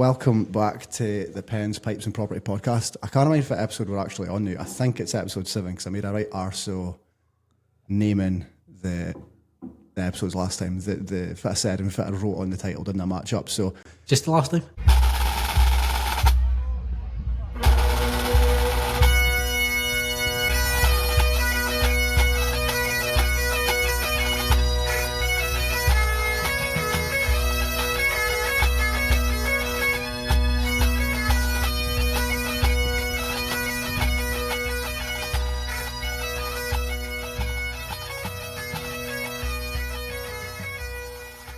welcome back to the Pens, Pipes and Property podcast. I can't remember what episode we're actually on now. I think it's episode 7 because I made a right arso naming the episodes last time. The fit I said and fit I wrote on the title didn't match up. So just the last time.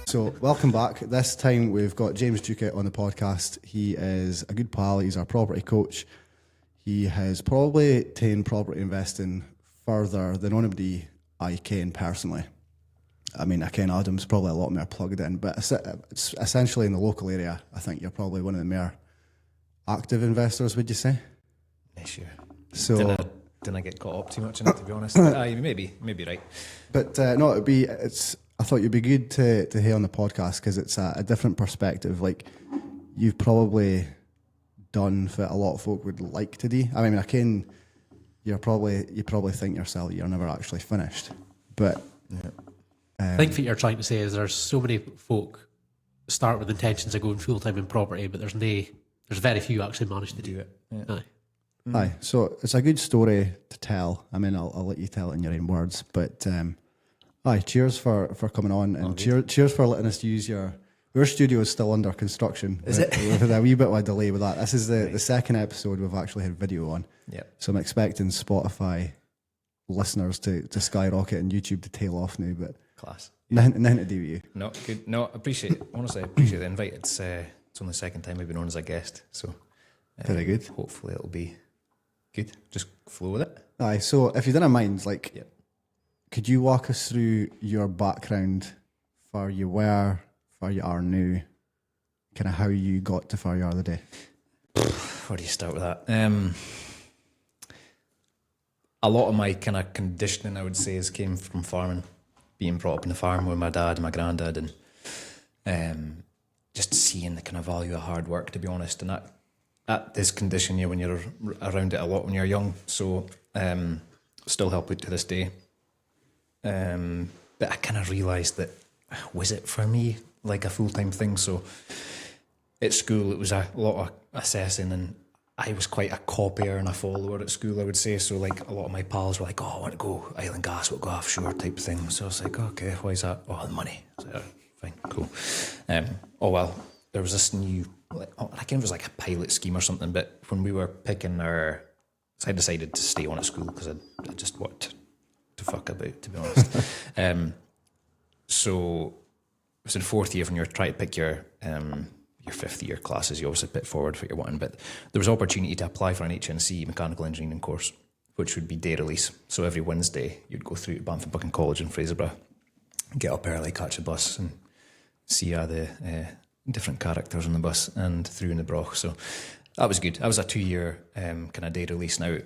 So welcome back. This time we've got James Duguid on the podcast. He is a good pal. He's our property coach. He has probably taken property investing further than anybody I ken personally. I mean, I ken Adam's probably a lot more plugged in, but it's essentially in the local area. I think you're probably one of the more active investors, would you say? Yeah, sure. So didn't I get caught up too much in it, to be honest? Maybe right. But no, I thought you'd be good to hear on the podcast because it's a different perspective. Like you've probably done what a lot of folk would like to do. I mean, I can. You probably think yourself you're never actually finished. But I think what you're trying to say is there's so many folk start with intentions of going full time in property, but there's very few actually manage to do it. Yeah. Aye, so it's a good story to tell. I mean, I'll let you tell it in your own words, but. Aye, cheers for coming on, and cheers for letting us use your studio is still under construction. Is it? With a wee bit of a delay with that. This is the second episode we've actually had video on. Yeah. So I'm expecting Spotify listeners to skyrocket and YouTube to tail off now, but class. Nothing to do with you. No, good. No, appreciate it. Honestly, I appreciate the invite. It's only the second time I've been on as a guest, so very good. Hopefully it'll be good. Just flow with it. Aye, so if you didn't mind, could you walk us through your background where you were, where you are now, kind of how you got to where you are today? Where do you start with that? A lot of my kind of conditioning, I would say, came from farming, being brought up in the farm with my dad and my granddad, and just seeing the kind of value of hard work, to be honest. And that is condition you when you're around it a lot when you're young. So still help it to this day. But I kind of realised that, was it for me like a full-time thing? So at school it was a lot of assessing, and I was quite a copier and a follower at school, I would say. So like a lot of my pals were like, oh, I want to go oil and gas, we'll go offshore type thing. So I was like, okay, why is that? Oh, the money. I was like, oh, fine, cool. There was this new, I can't remember if it was like a pilot scheme or something, but when we were picking so I decided to stay on at school because I just wanted to fuck about, to be honest. So it was in fourth year when you're trying to pick your fifth year classes, you obviously put forward what you're wanting, but there was opportunity to apply for an HNC mechanical engineering course, which would be day release. So every Wednesday you'd go through to Banff College in Fraserburgh, get up early, catch a bus and see the different characters on the bus and through in the broch. So that was good. That was a 2-year kind of day release. Now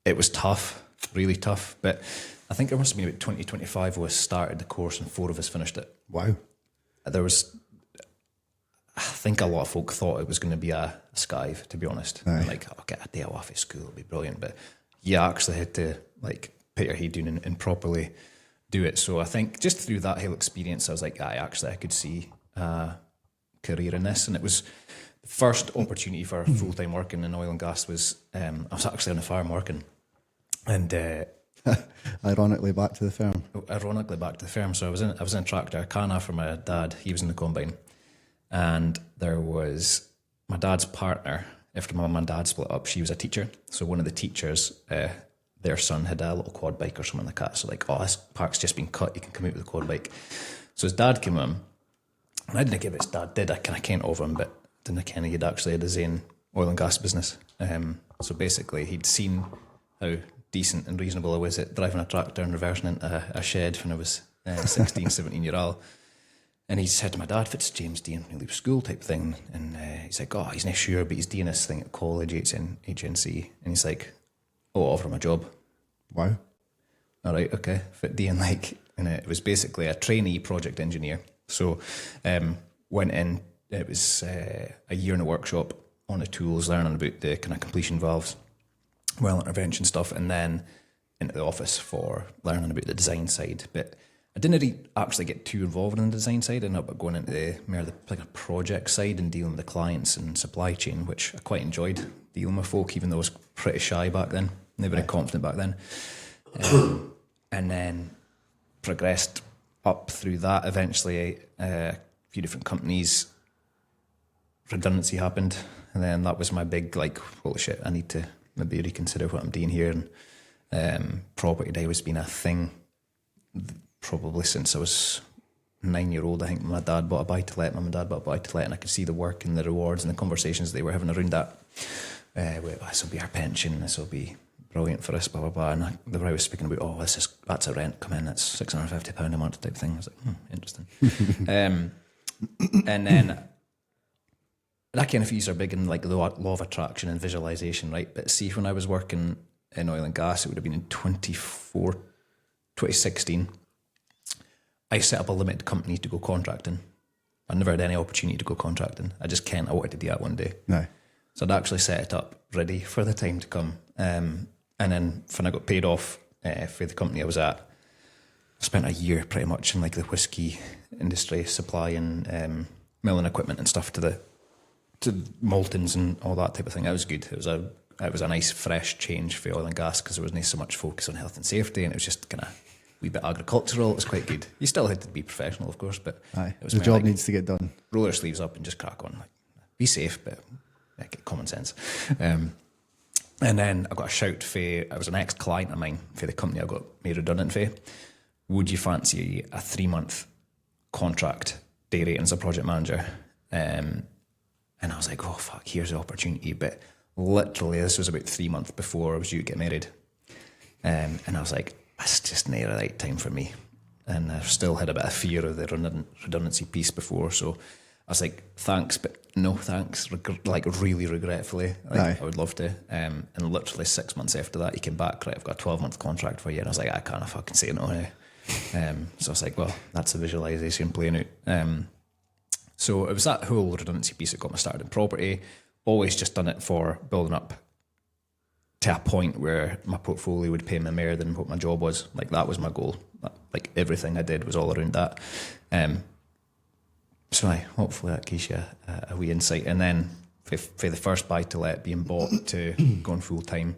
it was tough, really tough, but I think it must have been about 2025 we started the course and 4 of us finished it. Wow. I think a lot of folk thought it was going to be a skive, to be honest. Like, I'll get a day off at school, it'll be brilliant. But you actually had to like put your head down and properly do it. So I think just through that whole experience, I was like, I could see a career in this. And it was the first opportunity for full-time working in oil and gas was, I was actually on a farm working. And Ironically back to the firm. So I was in a tractor, a Canna for my dad. He was in the combine, and there was my dad's partner. After my mum and dad split up, she was a teacher. So one of the teachers, their son had a little quad bike or something like that. So like, oh, this park's just been cut. You can come out with a quad bike. So his dad came in, and I didn't give his dad did. I kind of kent over him, but didn't ken he'd actually had his own oil and gas business. So basically, he'd seen how decent and reasonable I was at driving a tractor and reversing into a shed when I was 16, 17 year old. And he said to my dad, if it's James doing when he leaves school type thing, and he's like, oh, he's not sure, but he's doing this thing at college, HNC. And he's like, oh, I'll offer him a job. Wow. All right, okay. Fit doing like, and it was basically a trainee project engineer. So went in. It was a year in a workshop on the tools, learning about the kind of completion valves, well intervention stuff, and then into the office for learning about the design side. But I didn't really actually get too involved in the design side. I ended up going into the more the like a project side and dealing with the clients and supply chain, which I quite enjoyed dealing with folk, even though I was pretty shy back then, never very confident back then. And then progressed up through that. Eventually, a few different companies. Redundancy happened, and then that was my big like, holy shit, I need to maybe reconsider what I'm doing here. And property day was been a thing probably since I was 9-year-old. I think my dad bought a buy-to-let, mum and dad bought a buy-to-let, and I could see the work and the rewards and the conversations they were having around that. This will be our pension, this will be brilliant for us, blah blah blah. And the way I was speaking about, that's a rent, come in, that's £650 a month type thing. I was like, interesting. And then that kind of fees are big in like the law of attraction and visualization, right? But see, when I was working in oil and gas, it would have been in 2016. I set up a limited company to go contracting. I never had any opportunity to go contracting. I wanted to do that one day. No. So I'd actually set it up ready for the time to come. And then when I got paid off for the company I was at, I spent a year pretty much in like the whiskey industry, supplying milling equipment and stuff to Maltons and all that type of thing. It was good. It was a nice fresh change for oil and gas because there wasn't so much focus on health and safety, and it was just kind of a wee bit agricultural. It was quite good. You still had to be professional, of course, but it was the job like, needs to get done. Roll your sleeves up and just crack on. Like, be safe, but get common sense. And then I got a shout for, it was an ex-client of mine for the company I got made redundant for. Would you fancy a 3-month contract day rate as a project manager? And I was like, oh fuck, here's the opportunity. But literally this was about 3 months before I was due to get married. And I was like, that's just not the right time for me. And I still had a bit of fear of the redundancy piece before. So I was like, thanks, but no thanks. Like really regretfully. I would love to. And literally 6 months after that, he came back, right, I've got a 12-month contract for you. And I was like, I can't fucking say no now. So I was like, well, that's a visualization playing out. So it was that whole redundancy piece that got me started in property. Always just done it for building up to a point where my portfolio would pay me more than what my job was. Like that was my goal. Like everything I did was all around that. So hopefully that gives you a wee insight. And then for the first buy-to-let being bought to going full-time,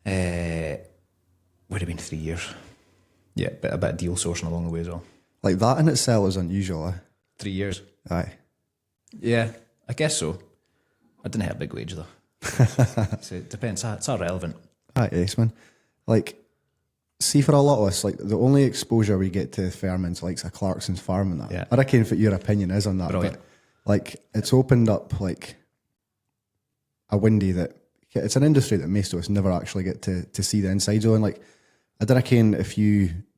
would have been 3 years. Yeah, but a bit of deal sourcing along the way as well. Like that in itself is unusual, eh? 3 years. Aye. Yeah, I guess so. I didn't have a big wage though. So it depends. It's all relevant. Aye, yes, man. Like, see, for a lot of us, like the only exposure we get to farming's like a Clarkson's farm and that. Yeah. I reckon what your opinion is on that. Brilliant. But like, it's opened up like a window that it's an industry that most of us never actually get to see the insides of. And like, I don't know,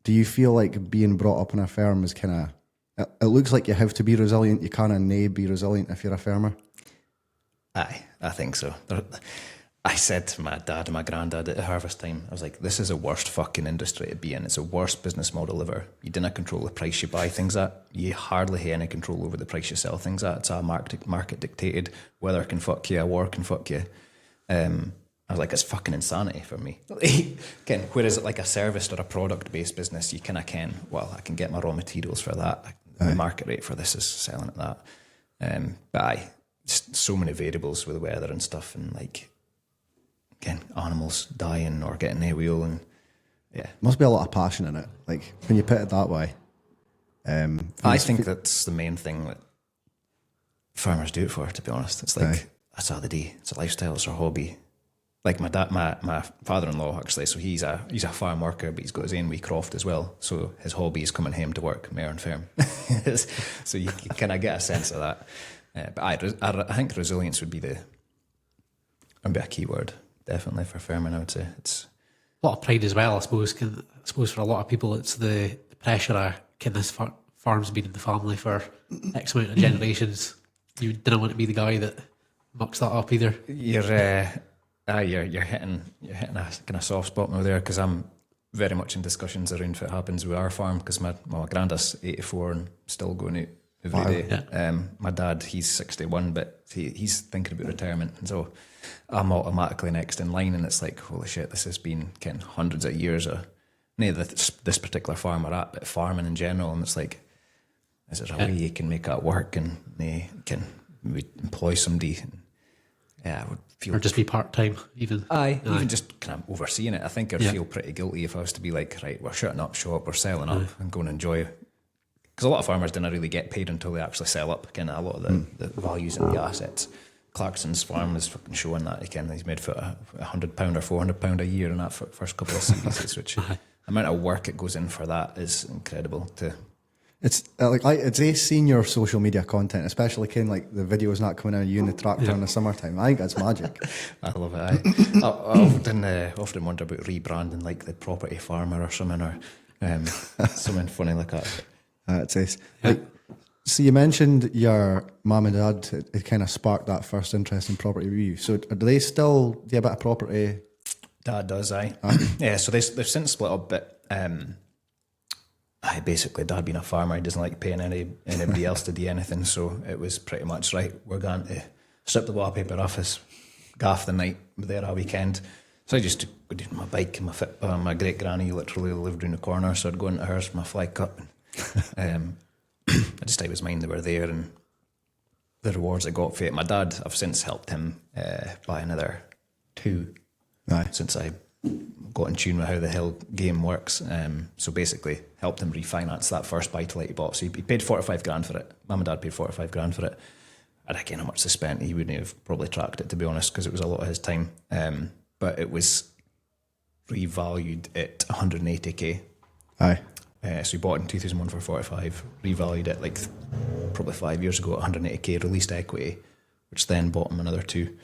do you feel like being brought up in a farm is kind of, it looks like you have to be resilient. You can't be resilient if you're a farmer. Aye, I think so. I said to my dad and my granddad at harvest time, I was like, this is the worst fucking industry to be in. It's the worst business model ever. You didn't control the price you buy things at. You hardly have any control over the price you sell things at. It's all market dictated. Weather can fuck you, a war can fuck you. I was like, it's fucking insanity for me. Again, whereas like a service or a product-based business, you kind of can, well, I can get my raw materials for that. The market rate for this is selling at that. But just so many variables with the weather and stuff, and like, again, animals dying or getting a wheel, and yeah. Must be a lot of passion in it, like when you put it that way. I think that's the main thing that farmers do it for, to be honest. It's like, that's all they do. It's a lifestyle, it's a hobby. Like my dad, my father-in-law actually, so he's a farm worker, but he's got his own wee croft as well. So his hobby is coming home to work, mare and firm. So you kind of get a sense of that. But I think resilience would be a key word, definitely, for farming, I would say. It's a lot of pride as well, I suppose. I suppose for a lot of people, it's the pressure of, can this farm's been in the family for X amount of generations. You didn't want to be the guy that mucks that up either. You're hitting a kind of soft spot now there, because I'm very much in discussions around what happens with our farm, because my granddad's 84 and still going out every day. Yeah. My dad, he's 61, but he's thinking about retirement, and so I'm automatically next in line. And it's like, holy shit, this has been kind of hundreds of years of this particular farm we're at, but farming in general. And it's like, is there a way you can make that work and can maybe employ somebody? I would feel, or just be part-time even. Even just kind of overseeing it. I think I'd feel pretty guilty if I was to be like, right, we're shutting up shop, we're selling up and going to enjoy. Because a lot of farmers didn't really get paid until they actually sell up kind of a lot of the values in the assets. Clarkson's farm is fucking showing that he's made for £100 or £400 a year in that first couple of seasons, which amount of work it goes in for that is incredible. It's it's seeing your social media content, especially kind of like the videos not coming out of you in the tractor in the summertime. I think that's magic. I love it. I often wonder about rebranding, like the property farmer or something, or something funny like that. It's ace. So you mentioned your mum and dad. It kind of sparked that first interest in property with you. So do they still do a bit of property? Dad does, yeah. So they've since split up, but basically, Dad being a farmer, he doesn't like paying anybody else to do anything. So it was pretty much, right, we're going to strip the wallpaper off his gaff the night there all weekend. So I just would do my bike and my great granny literally lived around the corner, so I'd go into hers, my fly cup. I just had his mind they were there, and the rewards I got for it. My dad, I've since helped him buy another 2 since I got in tune with how the hell game works. So basically helped him refinance that first buy-to-let he bought. So he paid 45 grand for it. Mum and dad paid 45 grand for it. And again, how much they spent, he wouldn't have probably tracked it, to be honest, because it was a lot of his time. But it was revalued at 180k. So he bought it in 2001 for 45, revalued it like probably 5 years ago at 180k, released equity, which then bought him another 2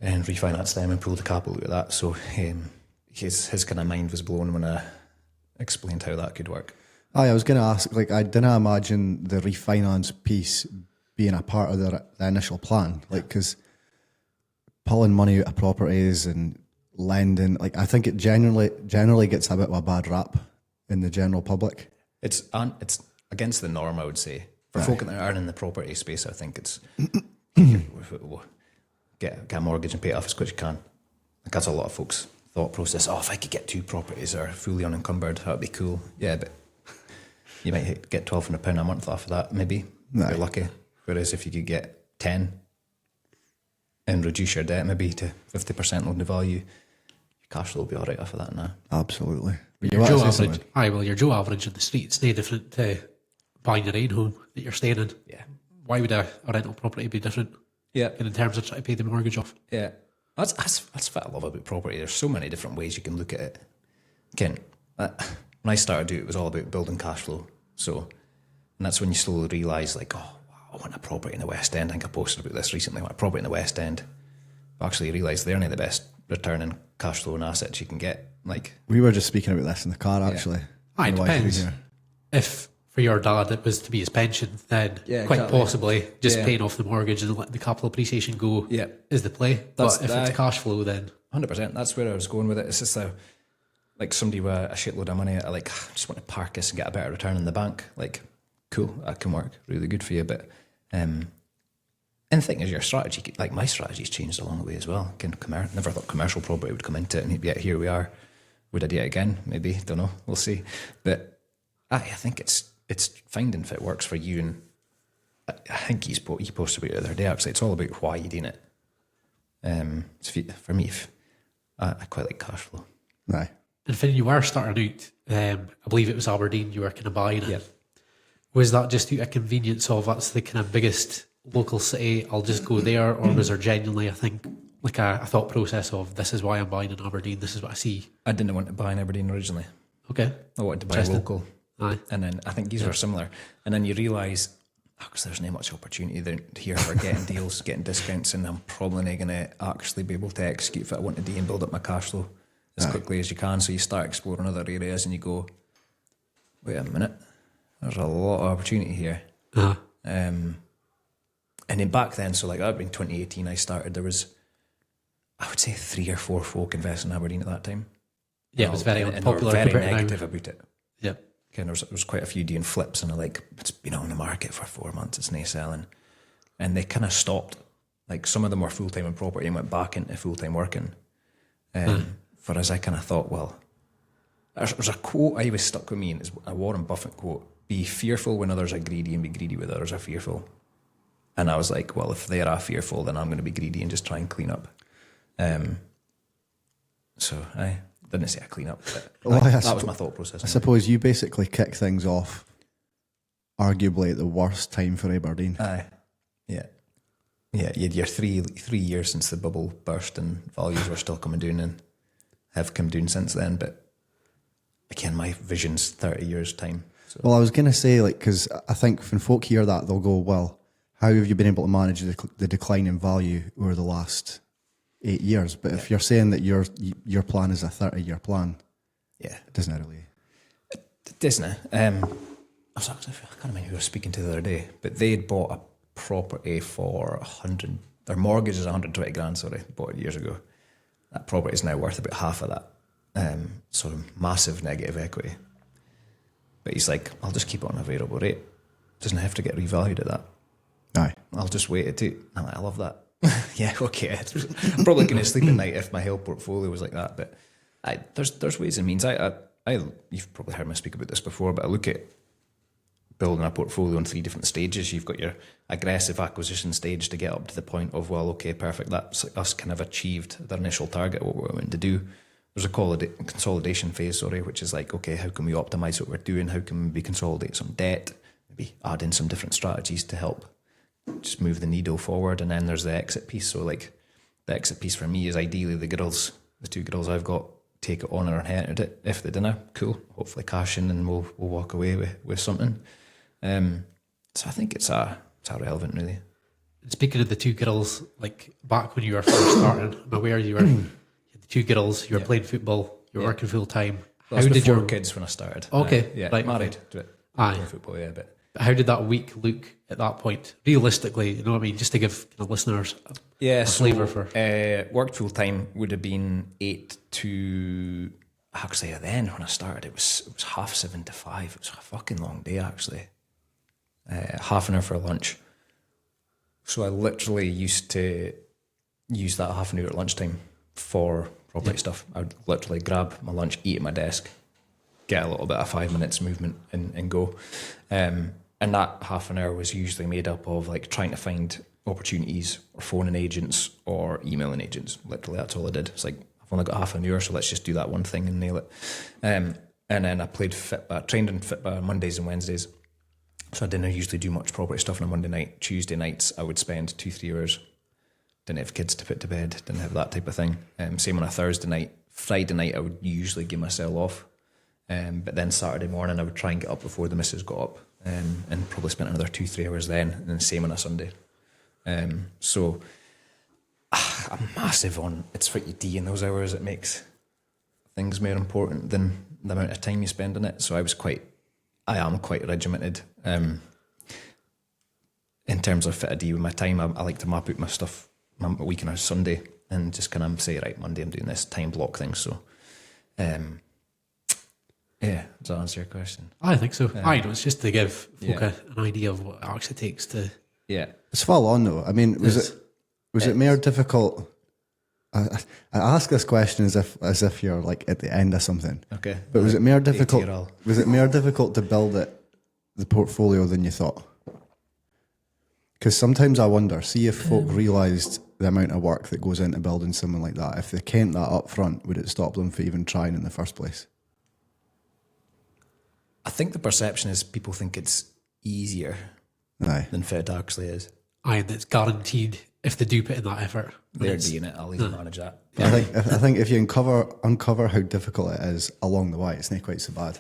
and refinanced them and pulled the capital out of that. So his kind of mind was blown when I explained how that could work. I was going to ask, like, I didn't imagine the refinance piece being a part of the initial plan, like, because pulling money out of properties and lending, like, I think it generally gets a bit of a bad rap in the general public. It's against the norm, I would say. For folk that are in the property space, I think it's get a mortgage and pay it off as quick as you can. Like, that's a lot of folks' thought process. Oh, if I could get 2 properties or fully unencumbered, that would be cool. Yeah, but you might get £1,200 a month off of that, maybe. If you're lucky. Whereas if you could get 10 and reduce your debt maybe to 50% loan to value, your cash flow will be all right off of that now. Absolutely. Your Joe average, your Joe average in the streets, no different to buying your own home that you're staying in. Yeah. Why would a rental property be different? Yeah. And in terms of trying to pay the mortgage off. Yeah. That's what I love about property. There's so many different ways you can look at it. Again, when I started it was all about building cash flow. So, and that's when you slowly realise, like, oh, wow, I want a property in the West End. I think I posted about this recently. I want a property in the West End. I actually realised they're only the best returning cash flow and assets you can get. Like, we were just speaking about this in the car, actually. It depends. If for your dad it was to be his pension, then quite possibly just paying off the mortgage and let the capital appreciation go is the play. But if it's cash flow, then 100%. That's where I was going with it. It's just like somebody with a shitload of money, I just want to park this and get a better return in the bank. Like, cool, that can work. Really good for you. But and the thing is, your strategy, like my strategy's changed along the way as well. Never thought commercial property would come into it, and yet here we are. Would I do it again? Maybe, don't know. We'll see. But I think it's finding if it works for you. And I think he posted about it the other day. Actually, it's all about why you're doing it. For me, I quite like cash flow. Right. And when you were starting out, I believe it was Aberdeen you were kind of buying it. Was that just a convenience of that's the kind of biggest local city, I'll just go there, or was there genuinely, I think, like a thought process of this is why I'm buying in Aberdeen, this is what I see? I didn't want to buy in Aberdeen originally. Okay. I wanted to buy local. Aye. And then I think these were similar. And then you realise, because there's not much opportunity here for getting deals, getting discounts, and I'm probably not going to actually be able to execute if I want to do and build up my cash flow as quickly as you can. So you start exploring other areas and you go, wait a minute, there's a lot of opportunity here. And then back then, so like that would be in 2018 I started, there was, I would say 3 or 4 folk investing in Aberdeen at that time. Yeah, it was very and popular. they were very negative about it. Yeah. Kind of, there was quite a few doing flips, and they're like, it's been on the market for 4 months, it's not selling. And they kind of stopped. Like some of them were full-time in property and went back into full-time working. Whereas I kind of thought, well, there's a quote I was stuck with me, and it's a Warren Buffett quote: "Be fearful when others are greedy, and be greedy when others are fearful." And I was like, well, if they are fearful, then I'm going to be greedy and just try and clean up. So I didn't say I clean up, but that was my thought process. I suppose you basically kick things off, arguably at the worst time for Aberdeen. Aye, yeah. You had your three years since the bubble burst, and values were still coming down and have come down since then. But again, my vision's 30 years' time. So. Well, I was going to say, like, because I think when folk hear that, they'll go, well, how have you been able to manage the decline in value over the last 8 years? But if you're saying that your plan is a 30-year plan, yeah, it doesn't really. It doesn't. I can't remember who I was speaking to the other day, but they had bought a property for 100. Their mortgage is 120 grand. Sorry, bought it years ago. That property is now worth about half of that. Sort of massive negative equity. But he's like, I'll just keep it on a variable rate. Doesn't have to get revalued at that. Aye. I'll just wait it too. I'm like, I love that. Yeah, okay. I'm probably going to sleep at night if my whole portfolio was like that. But there's ways and means. You've probably heard me speak about this before, but I look at building a portfolio in 3 different stages. You've got your aggressive acquisition stage to get up to the point of, well, okay, perfect. That's us kind of achieved their initial target, what we're going to do. There's a consolidation phase, which is like, okay, how can we optimize what we're doing? How can we consolidate some debt? Maybe add in some different strategies to help just move the needle forward. And then there's the exit piece. So like the exit piece for me is ideally the 2 girls I've got, take it on or inherit it. If they didn't, cool. Hopefully cash in and we'll walk away with something. So I think it's relevant, really. Speaking of the 2 girls, like back when you were first starting, I'm aware you had the 2 girls, you were playing football, you were working full time. How did your kids when I started? Okay, right, married to it. Aye, playing football, yeah, but how did that week look at that point? Realistically, you know what I mean? Just to give listeners a flavour for. Worked full time would have been 8 to. How could I say it then? When I started, it was 7:30 to 5. It was a fucking long day, actually. Half an hour for lunch. So I literally used to use that half an hour at lunchtime for property stuff. I would literally grab my lunch, eat at my desk, get a little bit of 5 minutes movement and go. And that half an hour was usually made up of like trying to find opportunities or phoning agents or emailing agents. Literally, that's all I did. It's like, I've only got half an hour, so let's just do that one thing and nail it. And then I trained in Fitba on Mondays and Wednesdays. So I didn't usually do much property stuff on a Monday night. Tuesday nights, I would spend 2-3 hours. Didn't have kids to put to bed. Didn't have that type of thing. Same on a Thursday night. Friday night, I would usually give myself off. But then Saturday morning, I would try and get up before the missus got up. And probably spent another 2-3 hours then. And then same on a Sunday. So I'm massive on it's what you do in those hours. It makes things more important than the amount of time you spend on it. So I am quite regimented. In terms of fit a D with my time, I like to map out my stuff, my week on a Sunday, and just kind of say, right, Monday I'm doing this time block thing. So, yeah, does that answer your question? I think so. It's just to give folk an idea of what it actually takes to. Yeah, it's full on though. I mean, was it more difficult? I ask this question as if you're like at the end of something. Okay, but was it more difficult? Was it more difficult to build the portfolio than you thought? Because sometimes I wonder, see if folk realised the amount of work that goes into building something like that. If they kent that up front, would it stop them from even trying in the first place? I think the perception is people think it's easier than fit actually is. Aye, and it's guaranteed if they do put in that effort. They're doing it, I'll even manage that. Yeah. I think if you uncover how difficult it is along the way, it's not quite so bad.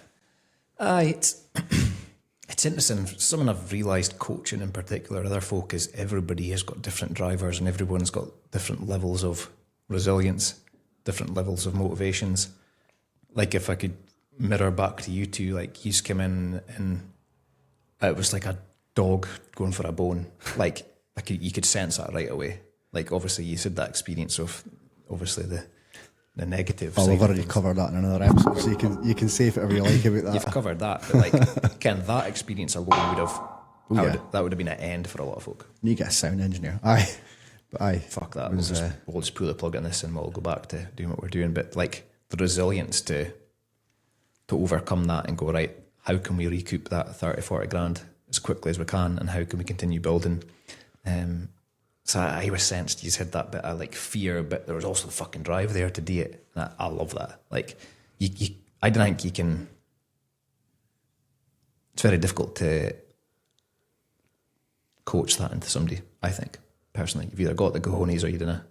It's interesting. Something I've realised coaching in particular, other folk, is everybody has got different drivers and everyone's got different levels of resilience, different levels of motivations. Like if I could mirror back to you two, like you came in and it was like a dog going for a bone. Like you could sense that right away. Like obviously you said that experience of obviously the negative. Oh, side we've of already things. covered that in another episode, so you can say whatever you like about that. You've covered that, but like, Ken, that experience alone would have, yeah. that would have been an end for a lot of folk. You get a sound engineer. Aye. But aye. Fuck that. Was, We'll just pull the plug on this and we'll go back to doing what we're doing. But like the resilience to overcome that and go, right, how can we recoup that 30, 40 grand as quickly as we can, and how can we continue building? So I was sensed, you said that bit of like fear, but there was also the fucking drive there to do it. And I love that. Like, I don't think you can, it's very difficult to coach that into somebody, I think, personally. You've either got the cojones or you don't.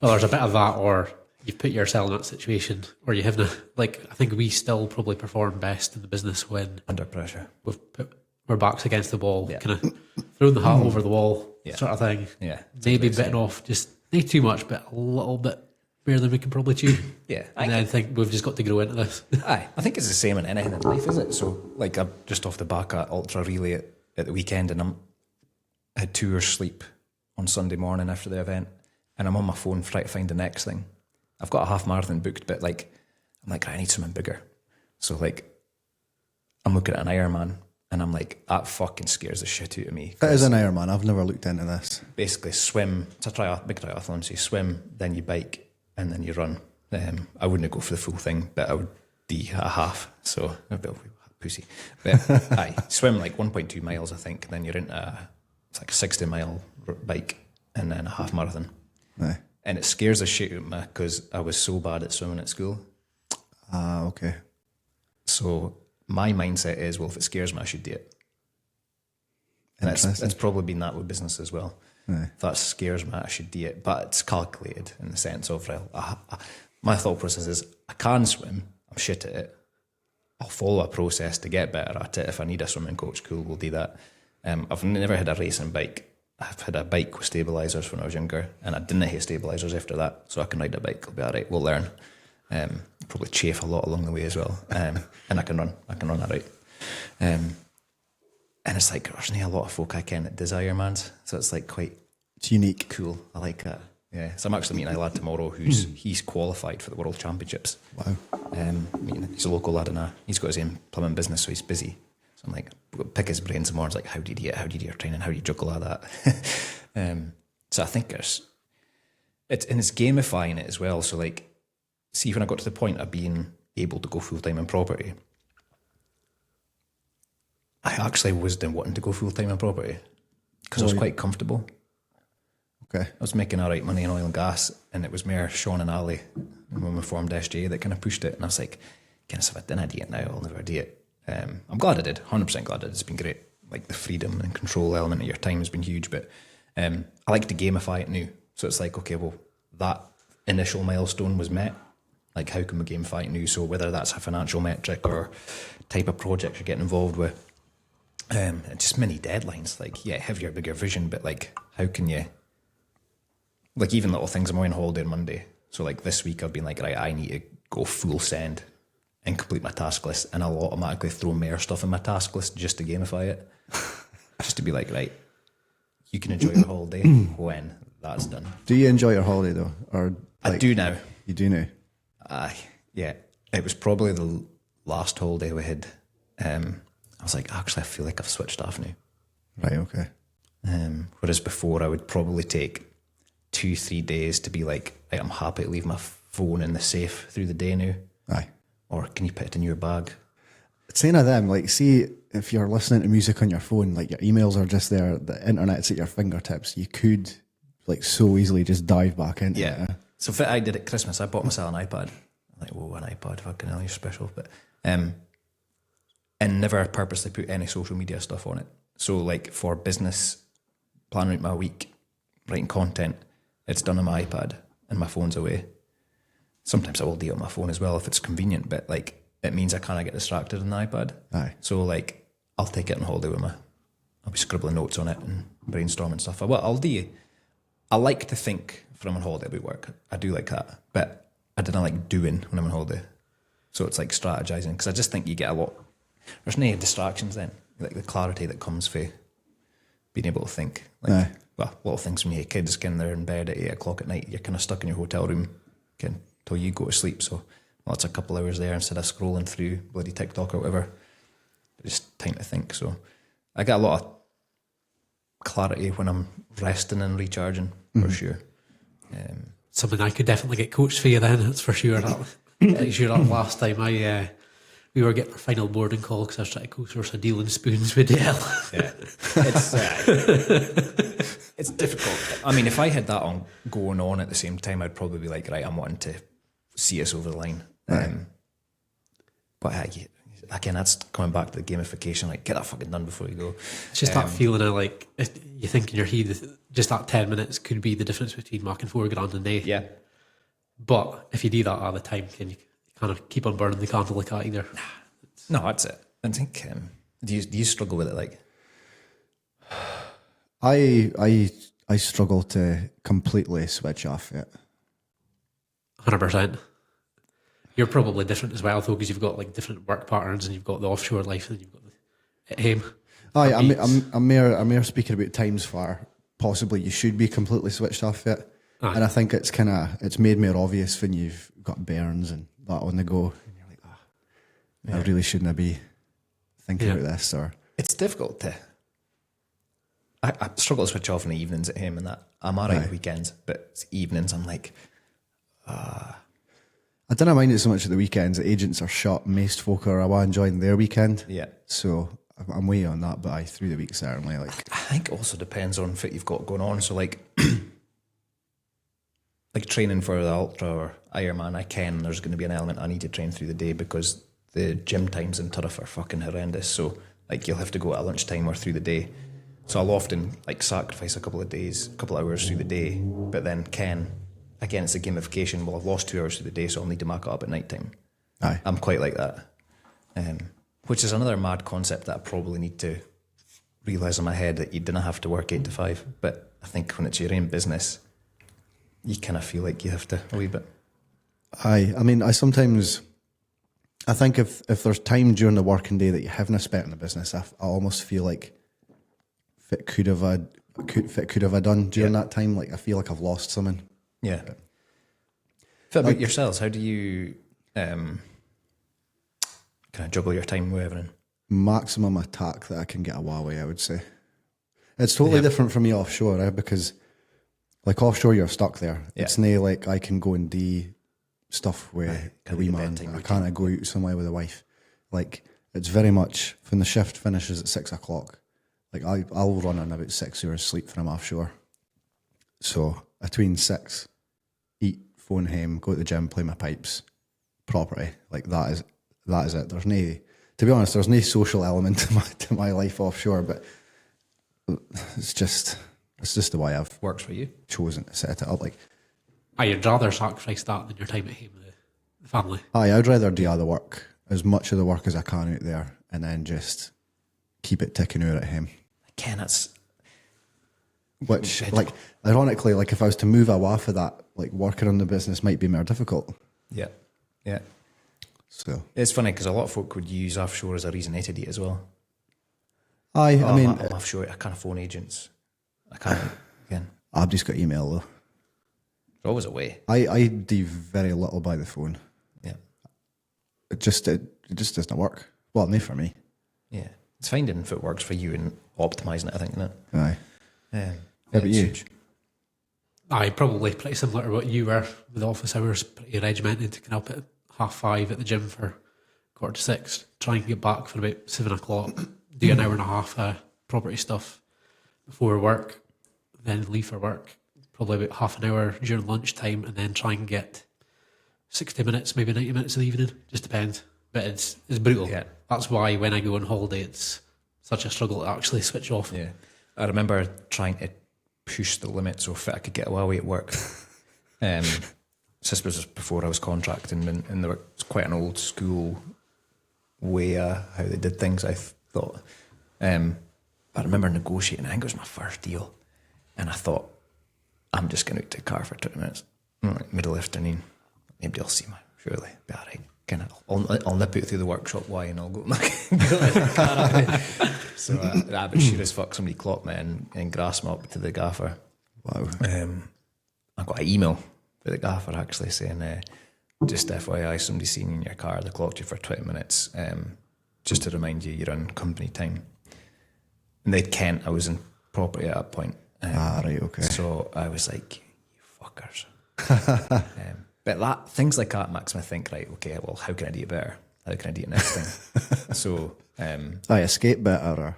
Well, there's a bit of that, or you've put yourself in that situation, or you haven't. Like, I think we still probably perform best in the business when Under pressure. we've put our backs against the wall, Yeah. kind of throwing the hat over the wall, Yeah. sort of thing. Yeah. Maybe bitten off, just not too much, but a little bit more than we can probably chew. Yeah. And then I think we've just got to grow into this. Aye, I think it's the same in anything in life, is it? So, like, I'm just off the back at Ultra Relay at the weekend, and I had 2 hours sleep on Sunday morning after the event, and I'm on my phone trying to find the next thing. I've got a half marathon booked, but like, I'm like, I need something bigger. So like, I'm looking at an Ironman, and I'm like, that fucking scares the shit out of me. That is an Ironman. I've never looked into this. Basically, swim. It's a big triathlon. So you swim, then you bike, and then you run. I wouldn't go for the full thing, but I would do a half. So a bit of a pussy. But I swim like 1.2 miles, I think. Then you're into it's like a 60-mile bike, and then a half marathon. Aye. And it scares the shit out of me because I was so bad at swimming at school. Ah, okay. So my mindset is, well, if it scares me, I should do it. And it's probably been that with business as well. Aye. If that scares me, I should do it. But it's calculated in the sense of, my thought process is, I can swim, I'm shit at it. I'll follow a process to get better at it. If I need a swimming coach, cool, we'll do that. I've never had a racing bike. I've had a bike with stabilisers when I was younger, and I didn't have stabilisers after that, so I can ride a bike. I'll be all right. We'll learn. Probably chafe a lot along the way as well, and I can run all right. And it's like there's not a lot of folk I ken that desire Ironmans, so it's like quite It's unique. cool. I like that. Yeah. So I'm actually meeting a lad tomorrow he's qualified for the World Championships. Wow. He's a local lad, and he's got his own plumbing business, so he's busy. So I'm like, pick his brains some more. It's like, how do you do it? How do you do your training? How do you juggle all that? So I think it's gamifying it as well. So like, see, when I got to the point of being able to go full time in property, I actually wasn't wanting to go full time in property because I was quite comfortable. Okay. I was making all right money in oil and gas, and it was mere Sean and Ali when we formed SJ that kind of pushed it. And I was like, goodness, if I didn't do it now, I'll never do it. I'm glad I did, 100% glad I did. It's been great. Like the freedom and control element of your time has been huge, but I like to gamify it now. So it's like, okay, well, that initial milestone was met. Like, how can we gamify it now? So whether that's a financial metric or type of project you're getting involved with, just many deadlines. Like, yeah, heavier, bigger vision, but like, how can you, like even little things. I'm away on holiday on Monday. So like this week I've been like, right, I need to go full send and complete my task list, and I'll automatically throw more stuff in my task list just to gamify it. Just to be like, right, you can enjoy your holiday when that's done. Do you enjoy your holiday though? Or I do now. You do now? Yeah. It was probably the last holiday we had. I was like, actually, I feel like I've switched off now. Right, okay. Whereas before I would probably take 2-3 days to be like, right, I'm happy to leave my phone in the safe through the day now. Aye. Or can you put it in your bag? Saying of them, like, see, if you're listening to music on your phone, like your emails are just there, the internet's at your fingertips, you could, like, so easily just dive back into it. So what I did at Christmas, I bought myself an iPad. I'm like, whoa, an iPad, fucking hell, you're special. But, and never purposely put any social media stuff on it. So, like, for business, planning out my week, writing content, it's done on my iPad and my phone's away. Sometimes I will do it on my phone as well if it's convenient, but like it means I kind of get distracted on the iPad. Aye. So like I'll take it on holiday with me. I'll be scribbling notes on it and brainstorming stuff. I like to think when I'm on holiday about work. I do like that, but I didn't like doing when I'm on holiday. So it's like strategizing, because I just think you get a lot. There's no distractions then, like the clarity that comes from being able to think. Like, Aye. well, a lot of things when you have kids, they're in bed at 8 o'clock at night, you're kind of stuck in your hotel room, till you go to sleep. So that's a couple hours there instead of scrolling through bloody TikTok or whatever. Just time to think. So I get a lot of clarity when I'm resting and recharging, for sure. Something I could definitely get coached for you then, that's for sure. Last time we were getting our final boarding call because I was trying to co-source a deal in spoons with Dale. Yeah, it's difficult. I mean, if I had that on going on at the same time, I'd probably be like, right, I'm wanting to see us over the line. Right. But again, that's coming back to the gamification. Like, get that fucking done before you go. It's just that feeling of like, you think in your head, just that 10 minutes could be the difference between making $4,000 a day. Yeah. But if you do that all the time, can you kind of keep on burning the candle like that either? No, that's it. I think, do you struggle with it? Like, I struggle to completely switch off it. 100%. You're probably different as well, though, because you've got like different work patterns and you've got the offshore life and you've got the at home. Aye, I'm mere speaking about times where possibly you should be completely switched off it. Aye. And I think it's made more obvious when you've got burns and that on the go. And you're like, I really shouldn't be thinking about this. Or it's difficult to. I struggle to switch off in the evenings at home and that. I'm alright on weekends, but it's evenings I'm like, I don't mind it so much at the weekends. The agents are shut. Most folk are enjoying their weekend. Yeah. So I'm way on that, but through the week certainly. Like, I think it also depends on what you've got going on. So like, like training for the Ultra or Ironman, there's going to be an element I need to train through the day because the gym times in Turriff are fucking horrendous. So like you'll have to go at lunchtime or through the day. So I'll often like sacrifice a couple of hours through the day, but then again, it's a gamification. Well, I've lost 2 hours through the day, so I'll need to mark it up at night time. aye. I'm quite like that. Which is another mad concept that I probably need to realise in my head that you didn't have to work 8 to 5. But I think when it's your own business, you kind of feel like you have to a wee bit. Aye. I mean, I think if there's time during the working day that you haven't spent in the business, I almost feel like if it could have done during that time, like I feel like I've lost something. Yeah. What about yourselves? How do you kind of juggle your time with everything? Maximum attack that I can get away with, I would say. It's totally different from me offshore, because like offshore you're stuck there. Yeah. It's nae like I can go and do stuff with a wee man. I can't go out somewhere with a wife. Like it's very much when the shift finishes at 6 o'clock. Like I'll run on about 6 hours sleep when I'm offshore. So between 6, eat, phone home, go to the gym, play my pipes, property. Like that is it. There's no, to be honest, there's no social element to my life offshore, but it's just the way I've Works for you? chosen to set it up. Like, You'd rather sacrifice that than your time at home with the family. I'd rather do all the work, as much of the work as I can out there, and then just keep it ticking out at home. Again, that's... Which, like, ironically, like if I was to move away for that, like working on the business might be more difficult. Yeah. Yeah. So It's funny because a lot of folk would use offshore as a reason to do it as well. I mean, I'm offshore. I can't phone agents. I can't. Again, I've just got email though. there's always a way. I do very little by the phone. Yeah. It just doesn't work. Well, not for me. Yeah. It's finding if it works for you and optimising it, I think, isn't it? Aye. Yeah. How about you? Huge. Probably pretty similar to what you were with office hours, pretty regimented, to get up at 5:30 at the gym for 5:45, try and get back for about 7 o'clock, do an hour and a half property stuff before work, then leave for work, probably about half an hour during lunchtime, and then try and get 60 minutes, maybe 90 minutes of the evening, just depends. But it's brutal. Yeah. That's why when I go on holiday, it's such a struggle to actually switch off. Yeah. I remember trying to push the limit so fit I could get away at work. This was before I was contracting, and there was quite an old school way how they did things, I thought. I remember negotiating, I think it was my first deal, and I thought, I'm just going to take the car for 20 minutes. Middle afternoon, maybe I'll see my, surely, be all right. I'll nip out through the workshop way and I'll go my car. So but sure as fuck, somebody clocked me and grassed me up to the gaffer. Wow. I got an email with the gaffer actually saying, just FYI, somebody's seen you in your car, they clocked you for 20 minutes, just to remind you you're on company time. And they'd Kent, I was in property at that point. Right, okay. So I was like, you fuckers. But things like that makes me think, right, okay, well, how can I do it better? How can I do it next time? So... escape better or...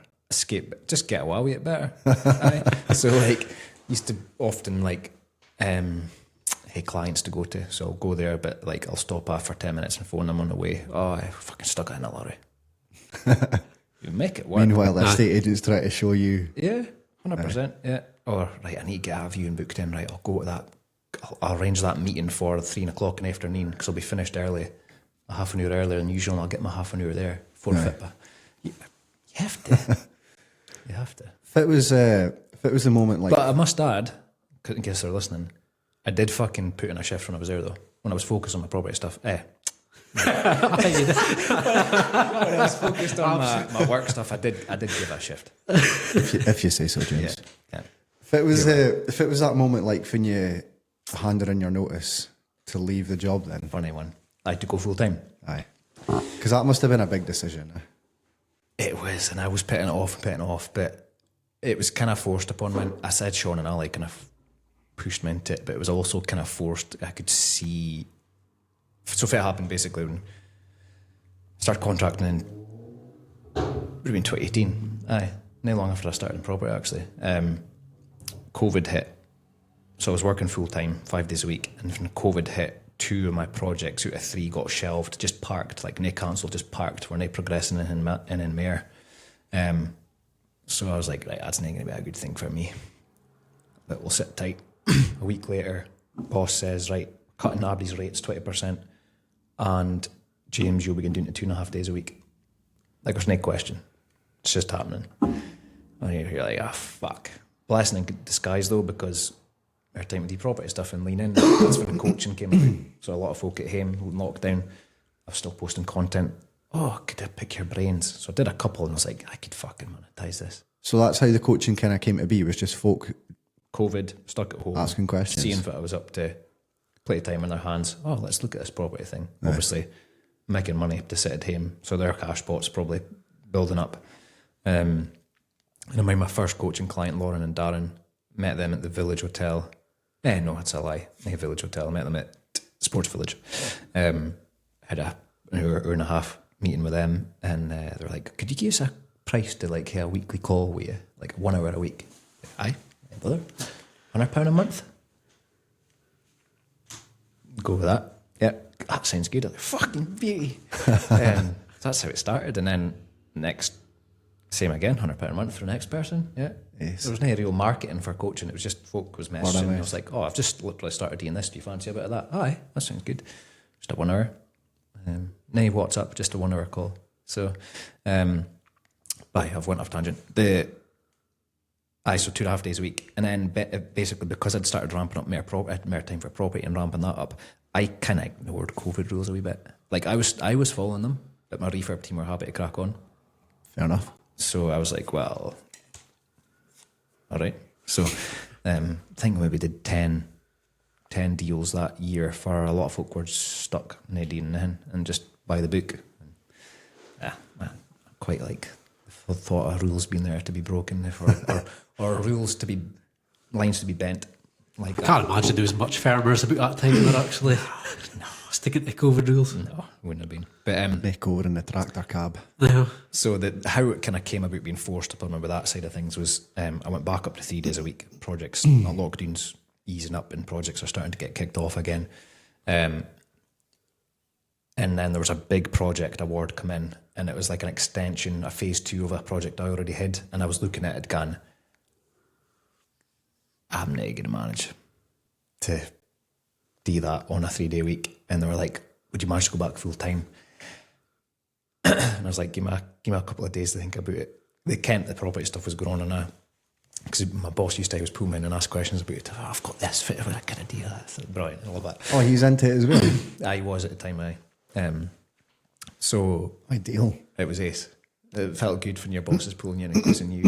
just get away with it better. Aye. So like, used to often like, hey, clients to go to, so I'll go there, but like I'll stop off for 10 minutes and phone them on the way. Oh, I fucking stuck it in a lorry. You make it work. Meanwhile, the estate agent's trying to show you... Yeah, 100%. Yeah. Or, right, I need to get a viewing booked in. Right, I'll go to that. I'll arrange that meeting for 3 o'clock in the afternoon because I'll be finished early, a half an hour earlier than usual, and I'll get my half an hour there. Forfeit. But you have to. You have to. If it was the moment like... But I must add, in case they're listening, I did fucking put in a shift when I was there though. When I was focused on my property stuff. When I was focused on my work stuff, I did give a shift. if you say so, James. Yeah. If it was that moment like when you handed in your notice to leave the job then? Funny one. I had to go full time. Aye. Because that must have been a big decision. It was, and I was putting it off, but it was kind of forced upon me. I said Sean and Ali kind of pushed me into it, but it was also kind of forced. I could see... So if it happened basically when I started contracting in, would have been 2018. Aye, no long after I started in property actually. COVID hit. So I was working full time, 5 days a week, and when COVID hit, 2 of my projects out of 3 got shelved, just parked, like no cancelled, just parked. We're not progressing in Mayor. So I was like, right, that's not going to be a good thing for me. But we'll sit tight. A week later, boss says, right, cutting Abby's rates 20%, and James, you'll begin doing it 2.5 days a week. Like, there's no question. It's just happening. And you're like, fuck. Blessing in disguise though, because our time to do property stuff and lean in. That's when the coaching came about. So a lot of folk at home in lockdown, I was still posting content. Oh, could I pick your brains? So I did a couple and I was like, I could fucking monetize this. So that's how the coaching kind of came to be, was just folk... COVID, stuck at home. Asking questions. Seeing what I was up to. Plenty of time in their hands. Oh, let's look at this property thing. Right. Obviously, making money to sit at home. So their cash pot's probably building up. And I remember my first coaching client, Lauren and Darren, met them at the Village Hotel. No, that's a lie. Not a Village Hotel. I met them at Sports Village. Had an hour and a half meeting with them, and they were like, could you give us a price to like a weekly call with you? Like 1 hour a week. Aye, brother. £100 a month? Go with that. Yeah, that sounds good. Fucking beauty. That's how it started, and then next, same again, £100 a month for the next person. Yeah, yes. There was no real marketing for coaching. It was just folk was messaging. I was like, oh, I've just literally started doing this. Do you fancy a bit of that? Aye, that sounds good. Just a 1 hour. No WhatsApp, just a 1 hour call. So, I've went off tangent. So 2.5 days a week, and then basically because I'd started ramping up more time for property and ramping that up, I kind of ignored COVID rules a wee bit. Like I was following them, but my refurb team were happy to crack on. Fair enough. So I was like, well, all right. So I think we maybe did 10 deals that year. For a lot of folk were stuck doing nothing and just by the book. I quite like the thought of rules being there to be broken, or rules to be lines to be bent. Like I can't imagine there was much farmers about that time that actually sticking to COVID rules. No, wouldn't have been. But Make over in the tractor cab. No. So how it kind of came about being forced upon me with that side of things was I went back up to 3 days a week. Projects, lockdown's easing up and projects are starting to get kicked off again. And then there was a big project award come in, and it was like an extension, a phase 2 of a project I already had. And I was looking at it going, I'm not going to manage to do that on a 3 day week. And they were like, would you manage to go back full time? And I was like, give me a couple of days to think about it. The property stuff was going on, and because my boss used to always pull me in and ask questions about it. Oh, I've got this fit, what can I do? That's brilliant, and all that. Oh, he's into it as well. I was at the time, so ideal. It was ace. It felt good when your boss is pulling you in and quizzing you.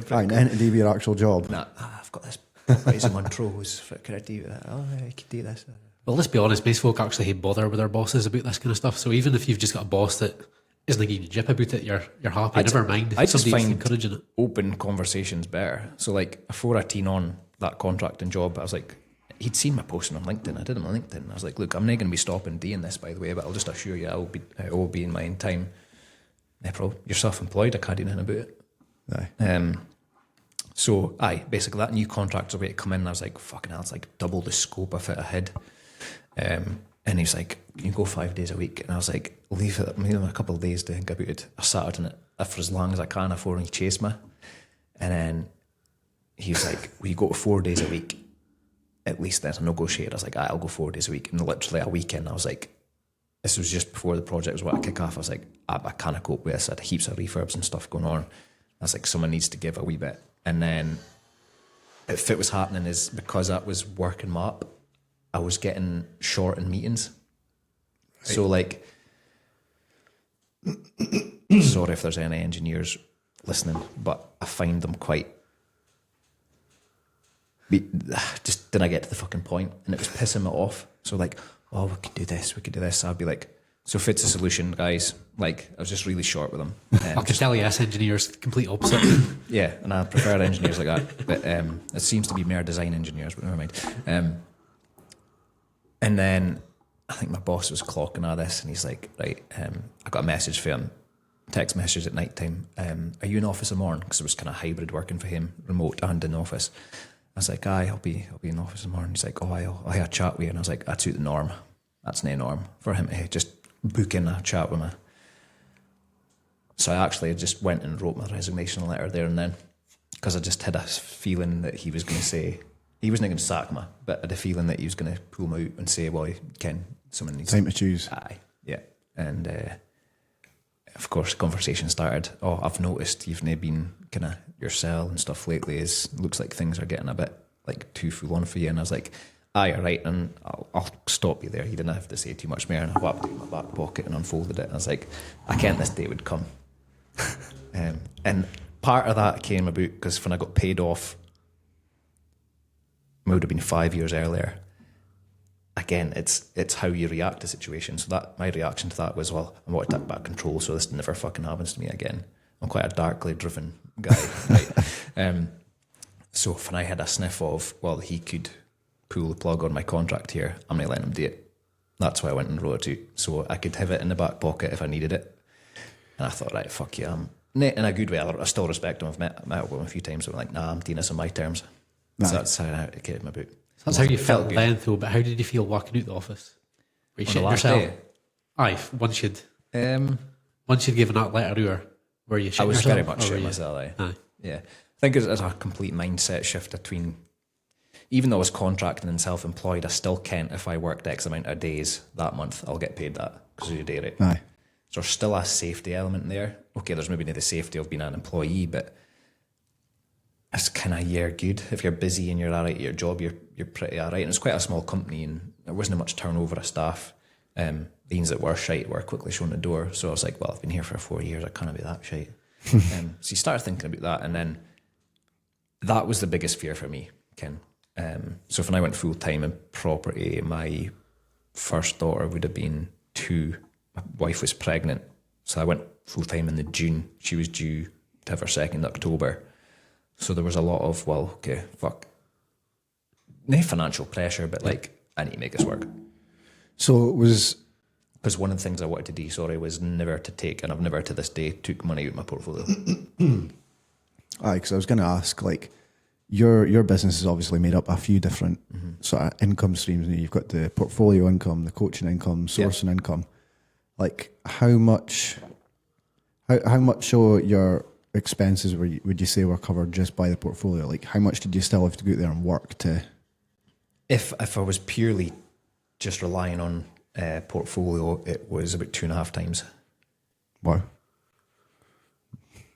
Right, then to do your actual job. Nah, I've got this properties in Montrose. What can I do with that? Oh, I could do this. Well, let's be honest, most folk actually bother with their bosses about this kind of stuff. So even if you've just got a boss that isn't giving you jip about it, you're happy. Never mind. I just Somebody find encouraging it. open conversations better. So like before I teen on that contracting job, I was like, he'd seen my posting on LinkedIn. I did him on LinkedIn. I was like, look, I'm not going to be stopping doing this, by the way, but I'll just assure you it will be in my own time. Yeah, bro, you're self-employed. I can't do anything about it. Aye. So, basically that new contractor's way to come in, and I was like, fucking hell, it's like double the scope of it ahead. And he's like, can you go 5 days a week? And I was like, leave it, maybe a couple of days to think about it. I sat on it for as long as I can before he chased me. And then he was like, will you go to 4 days a week? At least then I negotiated. I was like, I'll go 4 days a week. And literally a weekend, I was like, this was just before the project was about to kick off. I was like, I can't cope with this. I had heaps of refurbs and stuff going on. I was like, someone needs to give a wee bit. And then if it was happening is because that was working me up, I was getting short in meetings. Right. So like, sorry if there's any engineers listening, but I find them quite, just didn't I get to the fucking point, and it was pissing me off. So like, oh, we could do this. I'd be like, so if it's a solution, guys, like I was just really short with them. I can tell you, yes, engineers, complete opposite. Yeah, and I prefer engineers like that. But it seems to be mere design engineers, but never mind. And then I think my boss was clocking all this, and he's like, right, I got a message for him, text message at night time. Are you in office in the morning? Because it was kind of hybrid working for him, remote and in office. I was like, I'll be in office in the morning. He's like, oh, I'll have a chat with you. And I was like, that's out the norm. That's no norm for him to just book in a chat with me. So I actually just went and wrote my resignation letter there and then, because I just had a feeling that he was going to say, he wasn't going to sack me, but I had a feeling that he was going to pull me out and say, well, Ken, someone needs time to choose. Aye, yeah. And of course, conversation started. Oh, I've noticed you've not been kind of your cell and stuff lately. Looks like things are getting a bit like too full on for you. And I was like, aye, all right, and I'll stop you there. He didn't have to say too much more. And I whacked it in my back pocket and unfolded it. And I was like, I kent this day would come. And part of that came about because when I got paid off, it would have been 5 years earlier. Again, it's how you react to situations. So that my reaction to that was, well, I want to take back control so this never fucking happens to me again. I'm quite a darkly driven guy, right? So when I had a sniff of, well, he could pull the plug on my contract here, I'm not letting him do it. That's why I went and wrote it out, so I could have it in the back pocket if I needed it. And I thought, right, fuck yeah, in a good way. I still respect him. I've met with him a few times, but I'm like, nah, I'm doing this on my terms. Nah. So that's how I get my boot. That's how you felt then, though. But how did you feel walking out the office? Were you shitting yourself? Day? Aye, once you'd given that letter, were you shitting yourself? I was very much shitting myself. Aye. Yeah, I think it's a complete mindset shift between. Even though I was contracting and self-employed, I still can't. If I worked X amount of days that month, I'll get paid that because of your day rate. Aye. So there's still a safety element there. Okay, there's maybe not the safety of being an employee, but it's kind of, you're good. If you're busy and you're all right at your job, you're pretty all right. And it's quite a small company and there wasn't much turnover of staff. Things that were shite were quickly shown the door. So I was like, well, I've been here for 4 years. I can't be that shite. So you start thinking about that. And then that was the biggest fear for me, Ken. So when I went full-time in property, my first daughter would have been 2. My wife was pregnant. So I went full-time in the June. She was due to have her second October. So there was a lot of, well, okay, fuck. No financial pressure, but like, I need to make this work. So it was... Because one of the things I wanted to do, was never to take, and I've never to this day took money out of my portfolio. Aye, because I was going to ask, like, your business is obviously made up a few different sort of income streams. You've got the portfolio income, the coaching income, sourcing income. Like, how much of your expenses would you say were covered just by the portfolio? Like, how much did you still have to go out there and work to? If I was purely just relying on portfolio, it was about 2.5 times. Wow.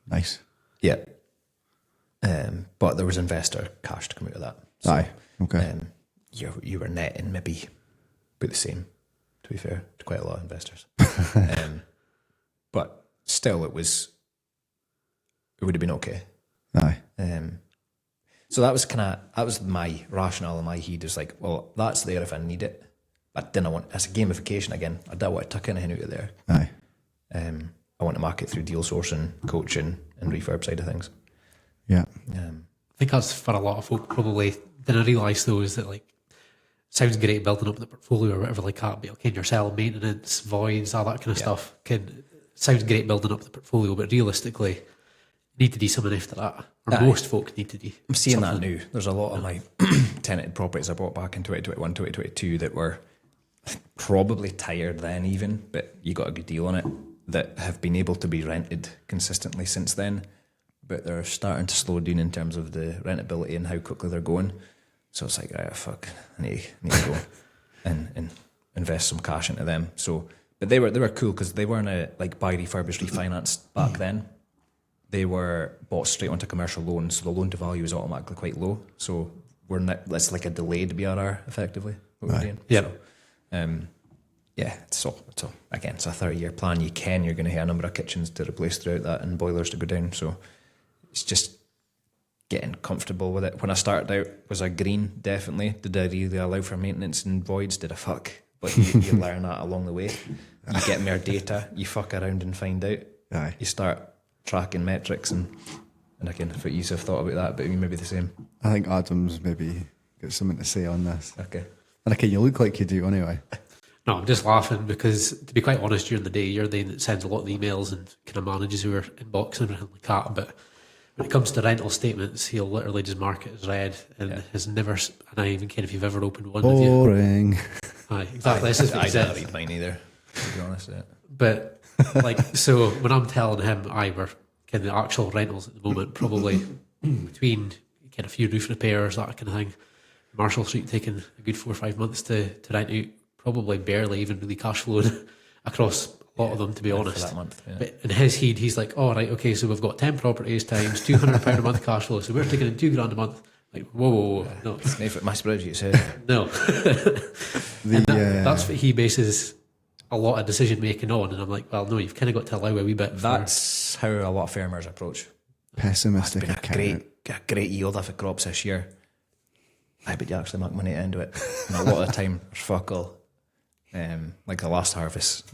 Nice. Yeah. But there was investor cash to come out of that. So, aye. Okay. You were netting maybe about the same, to be fair, to quite a lot of investors. But still, it would have been okay. Aye. So that was my rationale in my head. Is like, well, that's there if I need it. I didn't want, as a gamification again, I don't want to tuck anything out of there. Aye. I want to market through deal sourcing, coaching, and refurb side of things. Yeah. I think that's for a lot of folk probably didn't realise though is that like sounds great building up the portfolio or whatever like that, but can your sell maintenance, voids, all that kind of stuff sounds great building up the portfolio, but realistically you need to do something after that. Or most folk need to do. I'm seeing something. that now. There's a lot of my tenanted properties I bought back in 2021, 2022 that were probably tired then even, but you got a good deal on it, that have been able to be rented consistently since then, but they're starting to slow down in terms of the rentability and how quickly they're going. So it's like, fuck, I need to go and invest some cash into them. So, but they were cool because they weren't like buy, refurbish, refinance back then. They were bought straight onto commercial loans, so the loan to value is automatically quite low. So it's like a delayed BRR effectively. What we're doing. Yeah. So, it's a 30-year plan. You're going to have a number of kitchens to replace throughout that and boilers to go down. So it's just getting comfortable with it. When I started out, was I green? Definitely. Did I really allow for maintenance and voids? Did I fuck? But you learn that along the way. You get more data. You fuck around and find out. Aye. You start tracking metrics and again, if you have thought about that, but you maybe the same. I think Adam's maybe got something to say on this. Okay. And okay, you look like you do anyway. No, I'm just laughing because, to be quite honest, during the day, you're the one that sends a lot of emails and kind of manages your inbox and everything like that. But when it comes to rental statements, he'll literally just mark it as read and has never, and I even care if you've ever opened one of you. Boring. Aye, exactly. That's just what he I said. don't read mine either, to be honest. Yeah. But, like, so when I'm telling him, we're kind of the actual rentals at the moment, probably between kind of a few roof repairs, that kind of thing, Marshall Street taking a good 4 or 5 months to rent out, probably barely even really cash flowing across a lot of them, to be honest. For that month, yeah. But in his head, he's like, oh, right, okay, so we've got 10 properties times £200 a month cash flow, so we're taking in £2,000 a month. Like, whoa. No. My spreadsheet says. No. That's what he bases a lot of decision making on, and I'm like, well, no, you've kind of got to allow a wee bit. That's how a lot of farmers approach. Pessimistic Been accountant. a great yield if it crops this year. I bet you actually make money at the end of it. And a lot of the time, there's fuck all. Like the last harvest,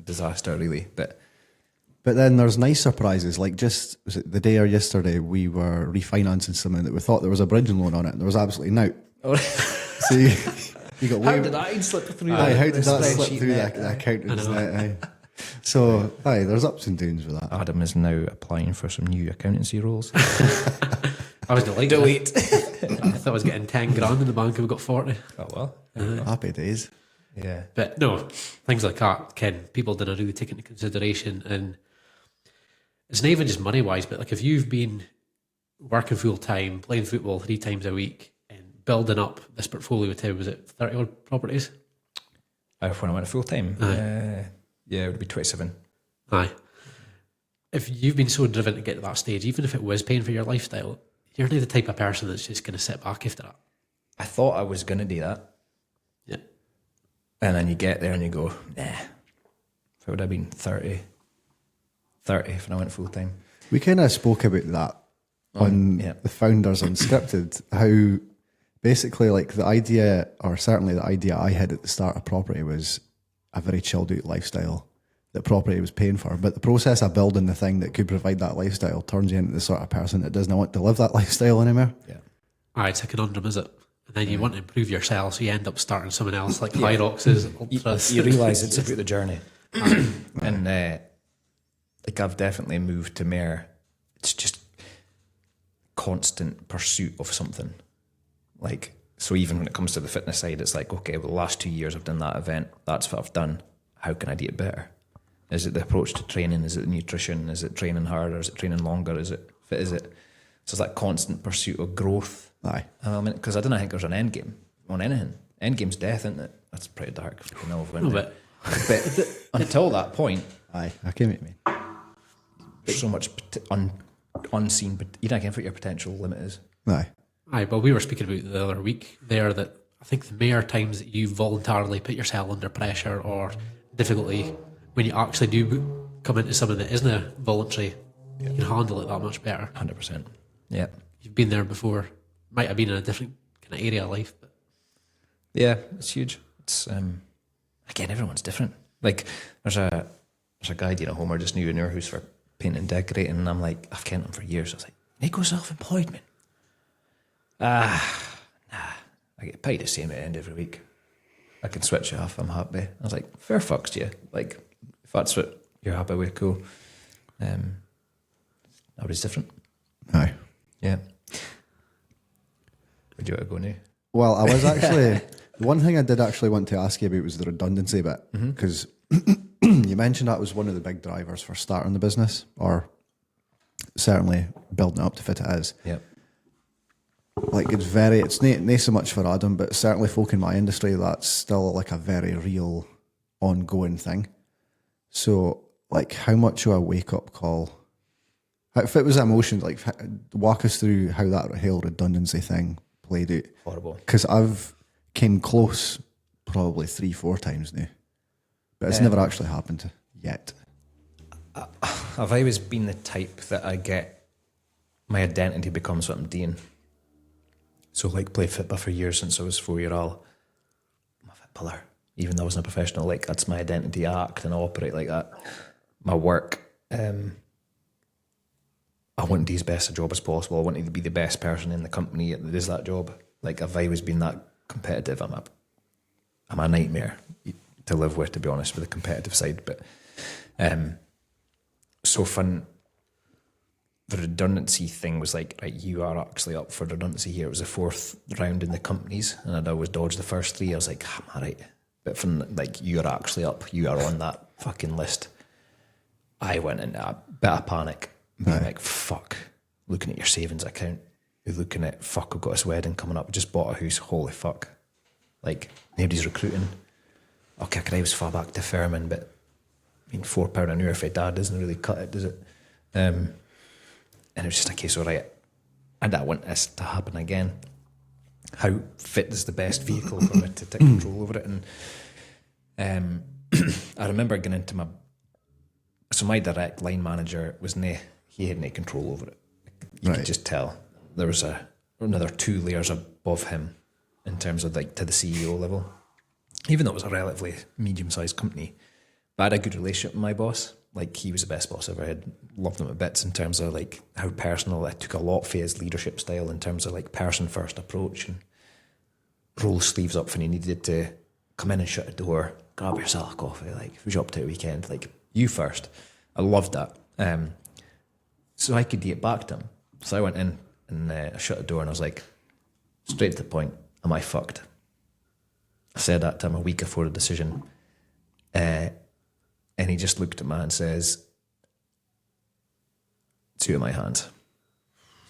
disaster really. But then there's nice surprises, like just was it the day or yesterday we were refinancing something that we thought there was a bridging loan on it and there was absolutely no. So you got how did that slip through? how did that slip spreadsheet through there? the accountant's net? Aye. So there's ups and downs with that. Adam is now applying for some new accountancy roles. I was delighted. Delete. I thought I was getting 10 grand in the bank and we got 40. Oh well. Happy days. Yeah. But no, things like that, people didn't really take into consideration. And it's not even just money wise, but like if you've been working full time, playing football 3 times a week and building up this portfolio to, was it 30 odd properties? When I went full time, it would be 27. Aye. If you've been so driven to get to that stage, even if it was paying for your lifestyle, you're not the type of person that's just going to sit back after that. I thought I was going to do that. Yeah. And then you get there and you go, nah. If it would have been 30 if I went full time. We kind of spoke about that on the Founders Unscripted, how basically like the idea, or certainly the idea I had at the start of property was a very chilled out lifestyle that property was paying for. But the process of building the thing that could provide that lifestyle turns you into the sort of person that doesn't want to live that lifestyle anymore. Yeah. It's a conundrum, is it? And then you want to improve yourself, so you end up starting someone else, like High Rocks is. You realise it's about the journey. And like I've definitely moved to more, it's just constant pursuit of something. Like, so even when it comes to the fitness side, it's like, okay, well, the last 2 years I've done that event, that's what I've done. How can I do it better? Is it the approach to training? Is it the nutrition? Is it training harder? Is it training longer? Is it? So it's that constant pursuit of growth. Aye. I mean, because I don't think there's an end game on anything. End game's death, isn't it? That's pretty dark. No, but until that point, Aye, I came at me. there's so much unseen, but you don't get what your potential limit is. Aye. well, we were speaking about the other week there that I think the mere times that you voluntarily put yourself under pressure or difficulty, when you actually do come into something that isn't voluntary, you can handle it that much better. 100%. Yeah. You've been there before. Might have been in a different kind of area of life, but Yeah, it's huge. it's again, everyone's different. Like there's a guy, Homer just knew in your house for painting and decorating, and I'm like, I've kented him for years. I was like, Nico self-employed, man. Nah, I get paid the same at the end every week. I can switch it off, I'm happy. I was like, fair fucks to you. Like, if that's what you're happy with, cool. Everybody's different. Aye. Yeah. Where do you want to go now? Well, I was actually, one thing I did actually want to ask you about was the redundancy bit, because you mentioned that was one of the big drivers for starting the business, or certainly building it up to fit it is. Yeah. Like it's not so much for Adam, but certainly folk in my industry, that's still like a very real ongoing thing. So like how much of a wake up call, if it was emotions, like walk us through how that whole redundancy thing played out. Horrible. Because I've came close probably 3-4 times now, but it's never actually happened yet. I've always been the type that I get, my identity becomes what I'm doing. So like played football for years since I was 4-year-old. I'm a footballer. Even though I wasn't a professional, like that's my identity. I act and I operate like that. My work, I want to do as best a job as possible. I want to be the best person in the company that does that job. Like I've always been that competitive. I'm a nightmare to live with, to be honest, with the competitive side. But so fun. The redundancy thing was like, right, you are actually up for redundancy here. It was the 4th round in the companies, and I'd always dodged the first 3. I was like, I'm all right. But from like, you're actually up. You are on that fucking list. I went into a bit of panic. Being like, fuck. Looking at your savings account. You're looking at, fuck, I've got this wedding coming up. I just bought a house. Holy fuck. Like, nobody's recruiting. Okay, I could always fall back to Fairman, but I mean, £4 an hour for dad doesn't really cut it, does it? And it was just a case of, right, I don't want this to happen again. How fit is the best vehicle for me to take control over it? And I remember getting into my direct line manager he had no control over it. You could just tell. There was another 2 layers above him in terms of like to the CEO level. Even though it was a relatively medium-sized company, but I had a good relationship with my boss. Like he was the best boss I ever had. Loved him to bits in terms of like how personal. I took a lot for his leadership style in terms of like person first approach and roll sleeves up when he needed to come in and shut a door, grab yourself a coffee. Like if you're up to a weekend, like you first. I loved that. So I could get back to him. So I went in and I shut the door and I was like, straight to the point, am I fucked? I said that to him a week before the decision. And he just looked at me and says, 2 of my hands.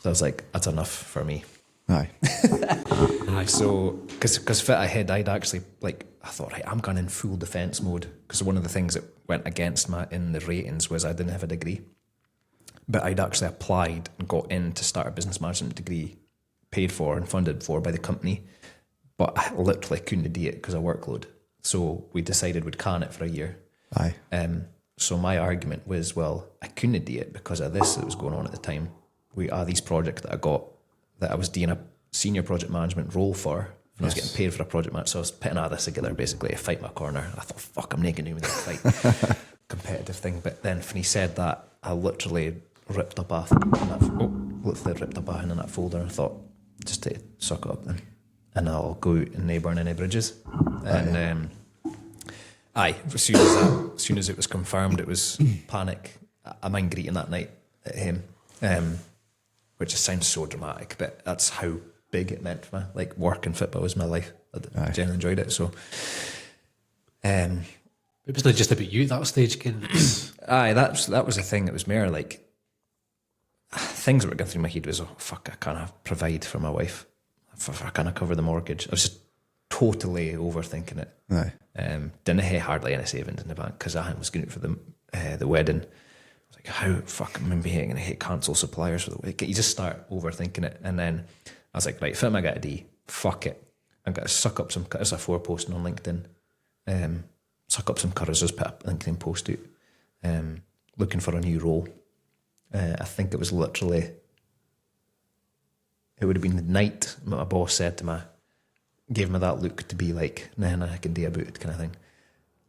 So I was like, that's enough for me. Aye. So, because fit ahead, I'd actually, like, I thought, right, I'm going in full defence mode. Because one of the things that went against me in the ratings was I didn't have a degree. But I'd actually applied and got in to start a business management degree, paid for and funded for by the company. But I literally couldn't do it because of workload. So we decided we'd can it for a year. Aye. So my argument was, well, I couldn't do it because of this that was going on at the time. We are these projects that I got, that I was doing a senior project management role for, and I was getting paid for a project manager. So I was putting all this together basically to fight my corner. I thought, fuck, I'm not going to do that fight. Competitive thing. But then when he said that, I literally ripped up a hand in that folder and I thought, just to suck it up then. And I'll go out and no burn any bridges. And as soon as it was confirmed, it was panic. I mind greeting that night at him, which just sounds so dramatic, but that's how big it meant for me. Like work and football was my life. I generally enjoyed it. So, it was not just about you at that stage, Ken. that was the thing. It was more like things that were going through my head was, oh fuck, I can't provide for my wife. I can't cover the mortgage. I was just totally overthinking it. Aye. Didn't have hardly any savings in the bank because I was going for the wedding. I was like, how fuck am I going to hate cancel suppliers for the wedding? You just start overthinking it, and then I was like, right, if I'm going to get a D, fuck it. I'm going to suck up some. As a 4 posting on LinkedIn, suck up some courage. Just put a LinkedIn post out, looking for a new role. I think it was literally. It would have been the night my boss said to me, gave me that look to be like, nah, I can do about it kind of thing.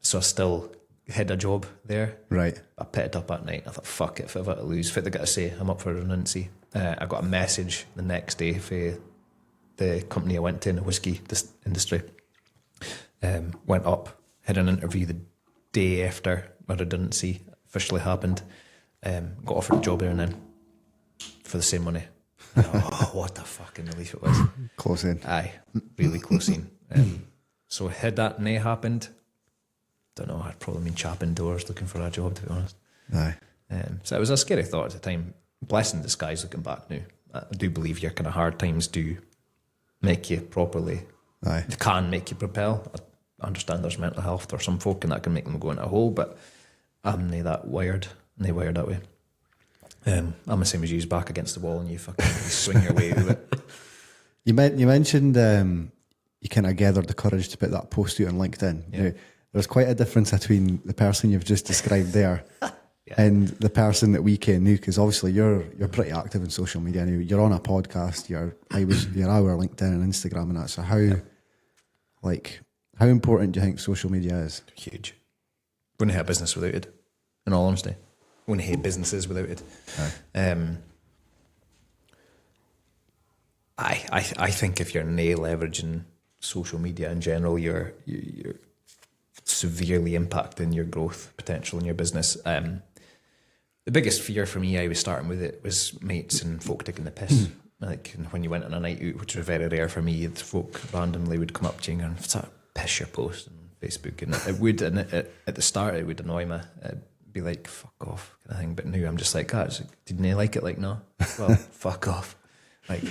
So I still had a job there. Right. I picked it up at night. I thought, fuck it, if ever to lose, fit they got to say, I'm up for redundancy. I got a message the next day for the company I went to in the whiskey industry. Went up, had an interview the day after my redundancy officially happened. Got offered a job there and then for the same money. Oh, what a fucking relief it was. Close in. Aye, really close in. So had that nae happened, don't know, I'd probably been chapping doors looking for a job, to be honest. Aye. So it was a scary thought at the time. Blessing in disguise looking back now. I do believe your kind of hard times do make you properly, Aye. they can make you propel. I understand there's mental health or some folk and that can make them go into a hole, but I'm nae that wired, nae wired that way. I'm the same as you, back against the wall and you fucking swing your way through it. You mentioned you kind of gathered the courage to put that post out on LinkedIn. Yeah. Now, there's quite a difference between the person you've just described there Yeah. and the person that we can now, because obviously you're pretty active in social media now. You're on a podcast. You're our LinkedIn and Instagram and that. So how important do you think social media is? Huge. Wouldn't have a business without it, in all honesty. Wouldn't have businesses without it. I think if you're nae leveraging social media in general, you're severely impacting your growth potential in your business. The biggest fear for me, I was starting with it, was mates and folk taking the piss. Like when you went on a night out, which was very rare for me, the folk randomly would come up to you and sort of piss your post on Facebook, and it would. And at the start, it would annoy me. It'd be like, "Fuck off," kind of thing. But now I'm just like, didn't they like it? Like, no, well, fuck off. Like,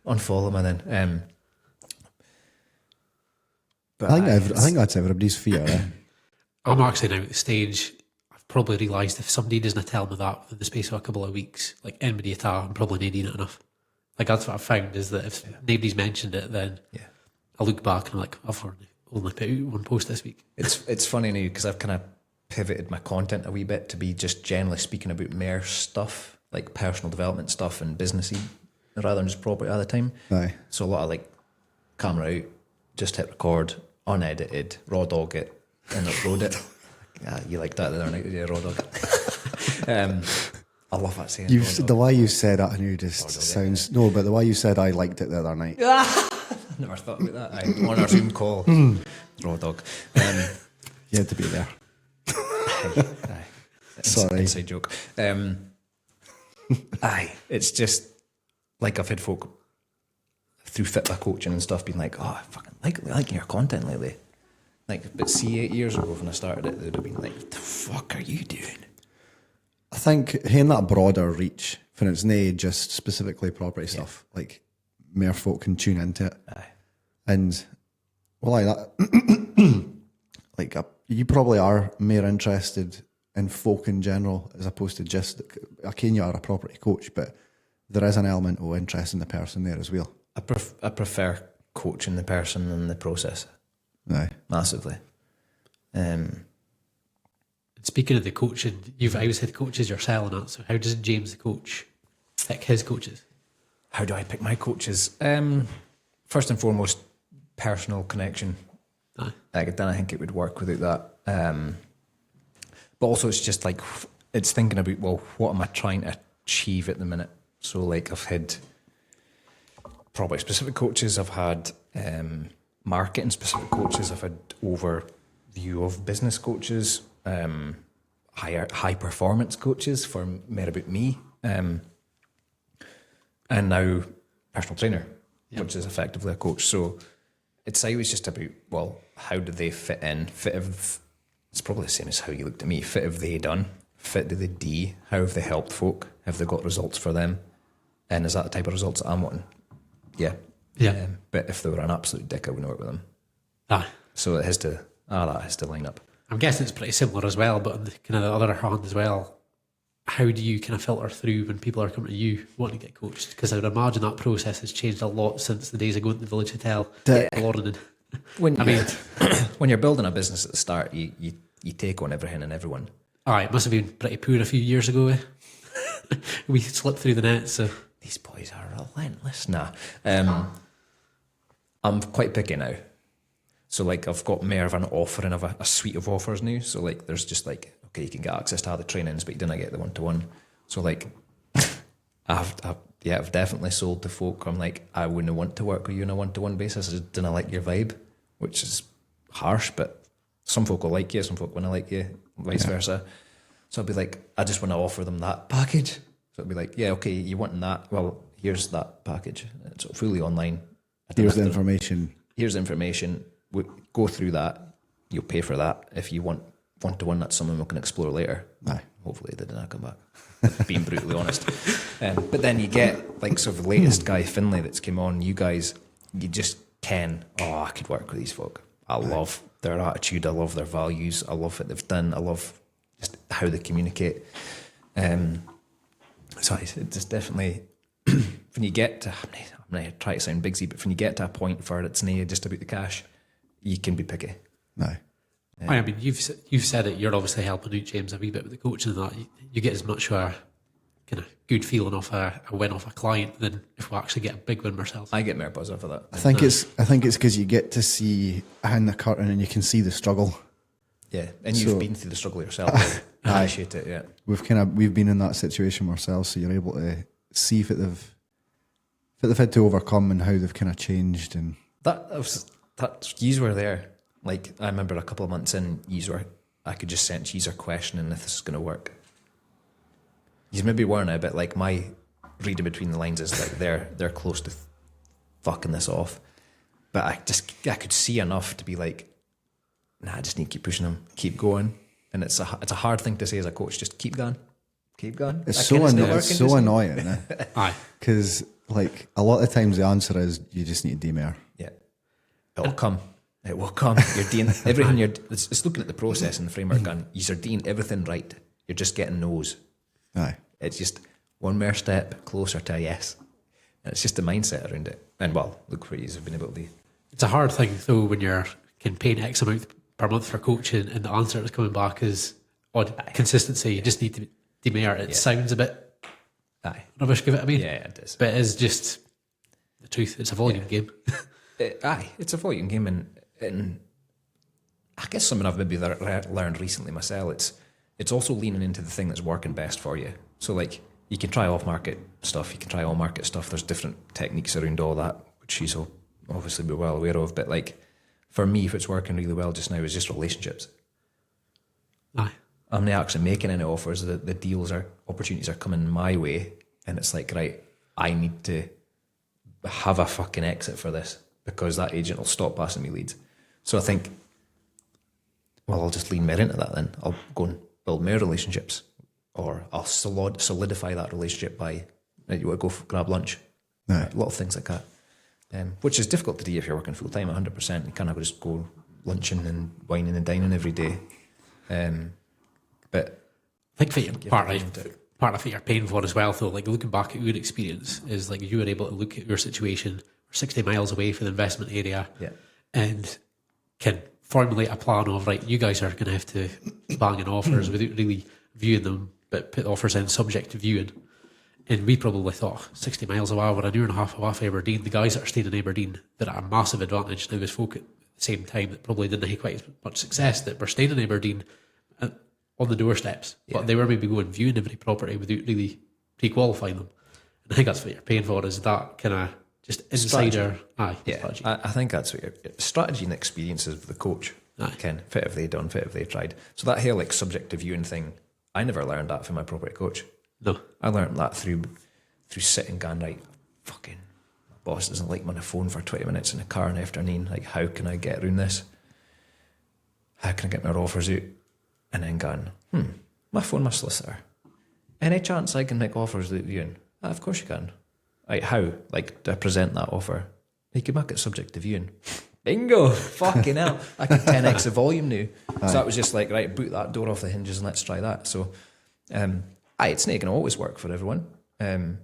unfollow me then. But I think that's everybody's fear. I'm actually now at the stage, I've probably realised if somebody doesn't tell me that within the space of a couple of weeks, like anybody at all, I'm probably not doing it enough. Like that's what I've found, is that if nobody's mentioned it, then I look back and I'm like, I've only put out one post this week. It's funny now because I've kind of pivoted my content a wee bit to be just generally speaking about more stuff, like personal development stuff and businessy, rather than just property all the time. Aye. So a lot of like camera out, just hit record, unedited, raw dog it, and upload it. You like that the other night, yeah, raw dog. I love that saying. The way you said that, I knew just sounds no, but the way you said I liked it the other night. Never thought about that. On our Zoom call, raw dog. You had to be there. Aye. Sorry. Inside joke. Aye, it's just like I've had folk through fitness coaching and stuff being like, oh, I fucking liking your content lately. Like, but see, 8 years ago when I started it, they'd have been like, what the fuck are you doing? I think having that broader reach, for it's not just specifically property stuff, like more folk can tune into it. Aye. And well, like that, like you probably are more interested in folk in general as opposed to just, I can you are a property coach, but there is an element of interest in the person there as well. I prefer coaching the person and the process. Aye. Massively. Speaking of the coaching, you've always had coaches yourself and that, so how does James the coach pick his coaches? How do I pick my coaches? First and foremost, personal connection. Aye. Then I think it would work without that. But also it's just like, it's thinking about, well, what am I trying to achieve at the minute? So like I've had property specific coaches, I've had marketing specific coaches, I've had overview of business coaches, high performance coaches for more about me, and now personal trainer, which is effectively a coach. So it's always just about, well, how do they fit in? It's probably the same as how you looked at me. Fit have they done? Fit do they do? How have they helped folk? Have they got results for them? And is that the type of results that I'm wanting? Yeah. Yeah. But if they were an absolute dick, I wouldn't work with them. Aye. So it has to, that has to line up. I'm guessing it's pretty similar as well, but on the kind of the other hand as well, how do you kind of filter through when people are coming to you wanting to get coached? Because I would imagine that process has changed a lot since the days of going to the Village Hotel. When you're building a business at the start, you take on everything and everyone. Aye, it must have been pretty poor a few years ago. Eh? We slipped through the net, so... These boys are relentless. Nah. I'm quite picky now. So like I've got more of an offering of a suite of offers now. So like there's just like, okay, you can get access to all the trainings, but you didn't get the one-to-one. So like I've definitely sold to folk. I'm like, I wouldn't want to work with you on a one-to-one basis. I just didn't like your vibe, which is harsh, but some folk will like you, some folk wouldn't like you, vice versa. So I'd be like, I just want to offer them that package. So I'd be like, yeah, okay, you want that? Well, here's that package. It's fully online. Here's the information. Here's the information. We go through that. You'll pay for that. If you want one-to-one, that's something we can explore later. Aye. Hopefully they didn't come back. Being brutally honest. But then you get like sort of the latest guy, Finlay, that's came on. You guys, you just I could work with these folk. I love their attitude. I love their values. I love what they've done. I love just how they communicate. So it's just definitely, when you get to, I'm going to try to sound bigsy, but when you get to a point where it's not just about the cash, you can be picky. No. I mean, you've said it. You're obviously helping out James a wee bit with the coaching and that. You get as much of a kind of good feeling off a win off a client than if we actually get a big win ourselves. I get more buzz off of that. I think it's because you get to see behind the curtain and you can see the struggle. Yeah, and you've been through the struggle yourself. I appreciate it. Yeah, we've been in that situation ourselves, so you're able to see what they've had to overcome and how they've kind of changed. And that you were there. Like I remember a couple of months in, I could just sense you are questioning if this is going to work. You maybe weren't a bit like my reading between the lines is like they're close to fucking this off, but I could see enough to be like, nah, I just need to keep pushing them, keep going. And it's a hard thing to say as a coach, just keep going. It's so annoying. Aye. Because like a lot of times the answer is you just need to do more. Yeah. It'll come. It will come. You're doing everything. It's looking at the process and the framework and you're doing everything right. You're just getting no's. Aye. It's just one more step closer to a yes. And it's just the mindset around it. And well, look where you've been able to do. It's a hard thing though when you're can paying X amount per month for coaching and the answer that's coming back is odd consistency. You just need to demare it. It sounds a bit rubbish, give it a mean. Yeah, it is. But it is just the truth. It's a volume game. It's a volume game, and I guess something I've maybe learned recently myself. It's also leaning into the thing that's working best for you. So like you can try off market stuff, you can try on market stuff. There's different techniques around all that, which you'll obviously be well aware of. But like for me, if it's working really well just now, is just relationships. Aye. I'm not actually making any offers. The deals opportunities are coming my way, and it's like, right, I need to have a fucking exit for this because that agent will stop passing me leads. So I think, well, I'll just lean more into that then. I'll go and build more relationships, or I'll solidify that relationship by, right, you want to go grab lunch. Aye. A lot of things like that, which is difficult to do if you're working full time 100%. You can't just go lunching and wining and dining every day. But I think part of it you're paying for as well, though, like looking back at your experience, is like you were able to look at your situation 60 miles away from the investment area and can formulate a plan of, right, you guys are going to have to bang in offers without really viewing them, but put offers in subject to viewing. And we probably thought 60 miles away, we're an hour and a half away from Aberdeen. The guys that are staying in Aberdeen, they're at a massive advantage now as folk at the same time that probably didn't have quite as much success that were staying in Aberdeen on the doorsteps, but they were maybe going viewing every property without really pre-qualifying them. And I think that's what you're paying for, is that kind of just insider strategy. I think that's what your strategy and experiences of the coach. Ken, fit have they done, fit have they tried. So that whole like subject to viewing thing, I never learned that from my property coach. No. I learned that through sitting going, right, fucking my boss doesn't like me on the phone for 20 minutes in the car in the afternoon. Like, how can I get around this? How can I get my offers out? And then going, my phone, my solicitor. Any chance I can make offers without viewing? Of course you can. Right, how? Like, do I present that offer? You can make it subject to viewing. Bingo! Fucking hell. I can 10x the volume now. So that was just like, right, boot that door off the hinges and let's try that. So, it's not going to always work for everyone. Again,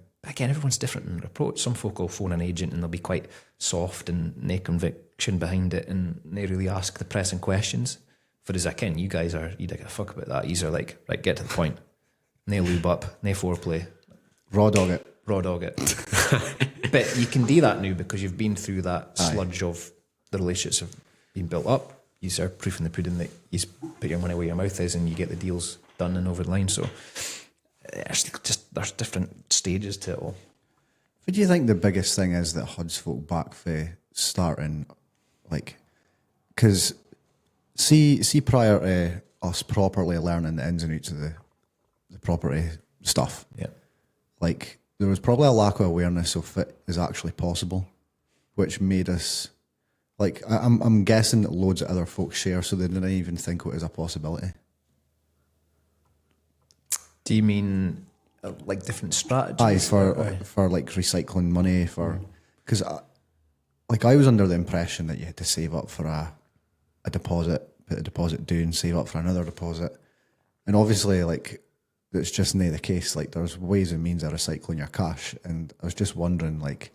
everyone's different in their approach. Some folk will phone an agent and they'll be quite soft and no conviction behind it and they really ask the pressing questions. For as I can, you guys don't give a fuck about that. These are like, right, get to the point. No lube up, no foreplay. Raw dog it. raw dog it. But you can do that now because you've been through that sludge of the relationships have been built up. You are proof in the pudding that you put your money where your mouth is and you get the deals done and over the line. So there's different stages to it all. What do you think the biggest thing is that holds folk back for starting, like, because see prior to us properly learning the ins and outs of the property stuff, like, there was probably a lack of awareness of it is actually possible, which made us, like, I'm guessing that loads of other folks share, so they didn't even think it was a possibility. Do you mean like different strategies? For like recycling money because I was under the impression that you had to save up for a deposit, put a deposit down, save up for another deposit, and obviously like that's just not the case. Like there's ways and means of recycling your cash, and I was just wondering, like,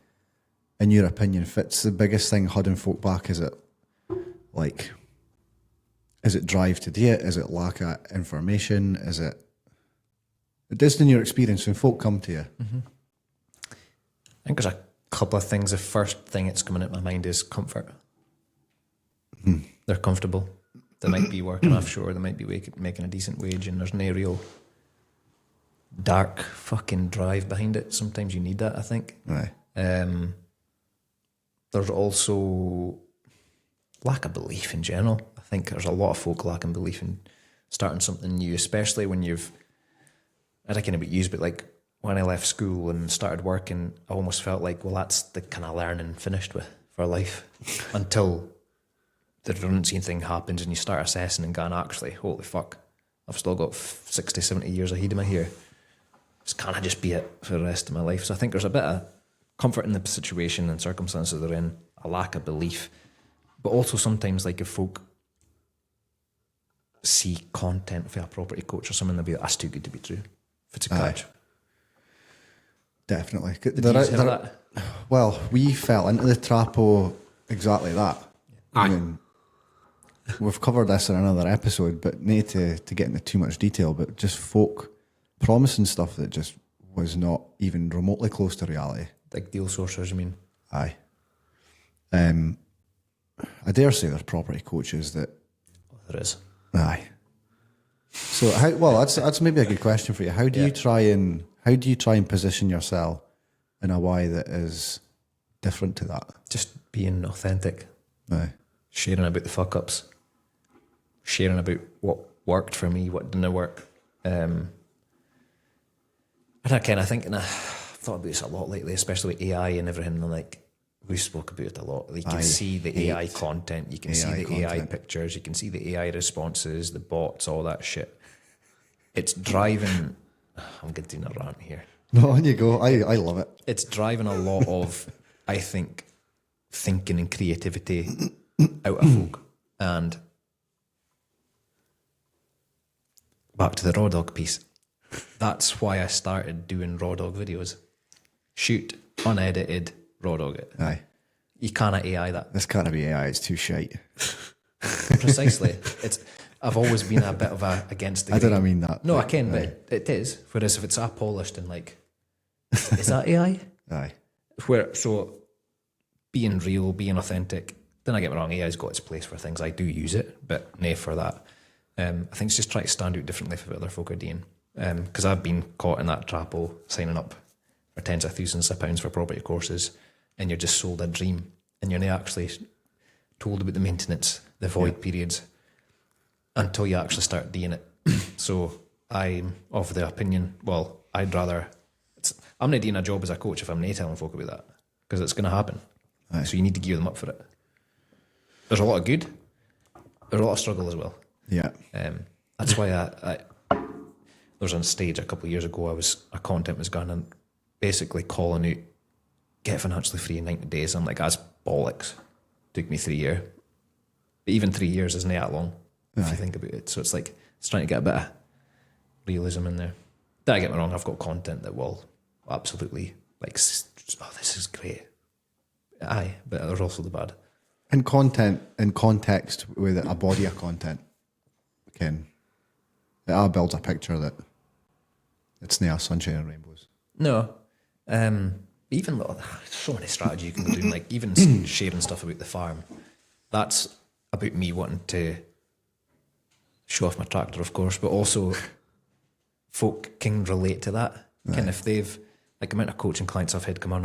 in your opinion, what's the biggest thing holding folk back? Is it drive to do it? Is it lack of information? Is it just in your experience when folk come to you? Mm-hmm. I think there's a couple of things. The first thing that's coming into my mind is comfort. They're comfortable. They might be working offshore. They might be making a decent wage, and there's no real dark fucking drive behind it. Sometimes you need that, I think. Right. There's also lack of belief in general. I think there's a lot of folk lacking belief in starting something new, especially when I don't know about you, but like when I left school and started working, I almost felt like, well, that's the kind of learning finished with for life until the redundancy thing happens and you start assessing and going, actually, holy fuck, I've still got 60, 70 years ahead of me here. This can't just be it for the rest of my life. So I think there's a bit of comfort in the situation and circumstances they're in, a lack of belief, but also sometimes like if folk see content for a property coach or something, they'll be like, that's too good to be true. If it's a catch. Definitely. That? Well, we fell into the trap of exactly that. I mean, we've covered this in another episode, but not to get into too much detail, but just folk promising stuff that just was not even remotely close to reality. Like deal sourcers, you mean? Aye. I dare say there's property coaches that... There is. Aye. So that's maybe a good question for you. How do you try and position yourself in a way that is different to that? Just being authentic. Aye. Sharing about the fuck ups. Sharing about what worked for me, what didn't work. And I think, and I've thought about this a lot lately, especially with AI and everything. And like we spoke about it a lot. You can see the AI content, you can see the AI pictures, you can see the AI responses, the bots, all that shit. It's driving. I'm getting a rant here. No, on you go. I love it. It's driving a lot of, I think, thinking and creativity out of folk. And back to the raw dog piece. That's why I started doing raw dog videos. Shoot, unedited, raw dog it. Aye. You cannot AI that. This can't be AI, it's too shite. Precisely. I've always been a bit of a against the I grain. don't mean that. No, I can, but it is. Whereas if it's all polished and like, is that AI? Aye. So being real, being authentic, then I get me wrong, AI's got its place for things. I do use it, but nay for that. I think it's just trying to stand out differently from what other folk are doing. Because I've been caught in that trap of signing up for tens of thousands of pounds for property courses, and you're just sold a dream, and you're not actually told about the maintenance, the void periods, until you actually start doing it. So I'm of the opinion, well, I'd rather... I'm not doing a job as a coach if I'm not telling folk about that, because it's going to happen. Aye. So you need to gear them up for it. There's a lot of good, there's a lot of struggle as well. Yeah. That's why I there was on stage a couple of years ago, a content was going and basically calling out, get financially free in 90 days. I'm like, that's bollocks. Took me 3 years. But even 3 years isn't that long if you think about it. So it's like, it's trying to get a bit of realism in there. Don't get me wrong, I've got content that will absolutely, like, oh, this is great. Aye, but there's also the bad. In context with a body of content, it all builds a picture that it's not sunshine and rainbows. No, Even though so many strategies you can go doing, like even sharing stuff about the farm, that's about me wanting to show off my tractor, of course, but also folk can relate to that. And if they've, like, the amount of coaching clients I've had come on,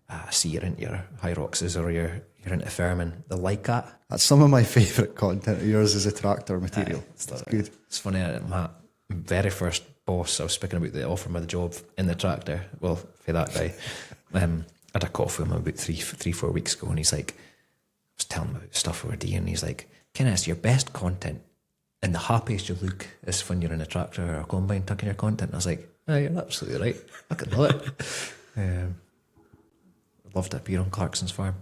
I see you're into your Hyroxes or you're into farming, they like that. That's some of my favourite content of yours is a tractor material. It's good. It's funny, my very first boss, I was speaking about the offer me the job in the tractor, well, for that guy, I had a coffee with him about 4 weeks ago, and he's like, I was telling him about stuff we were doing, and he's like, Kenneth, your best content and the happiest you look is when you're in a tractor or a combine tucking your content. And I was like, oh, you're absolutely right. I could love it. Loved it being on Clarkson's farm.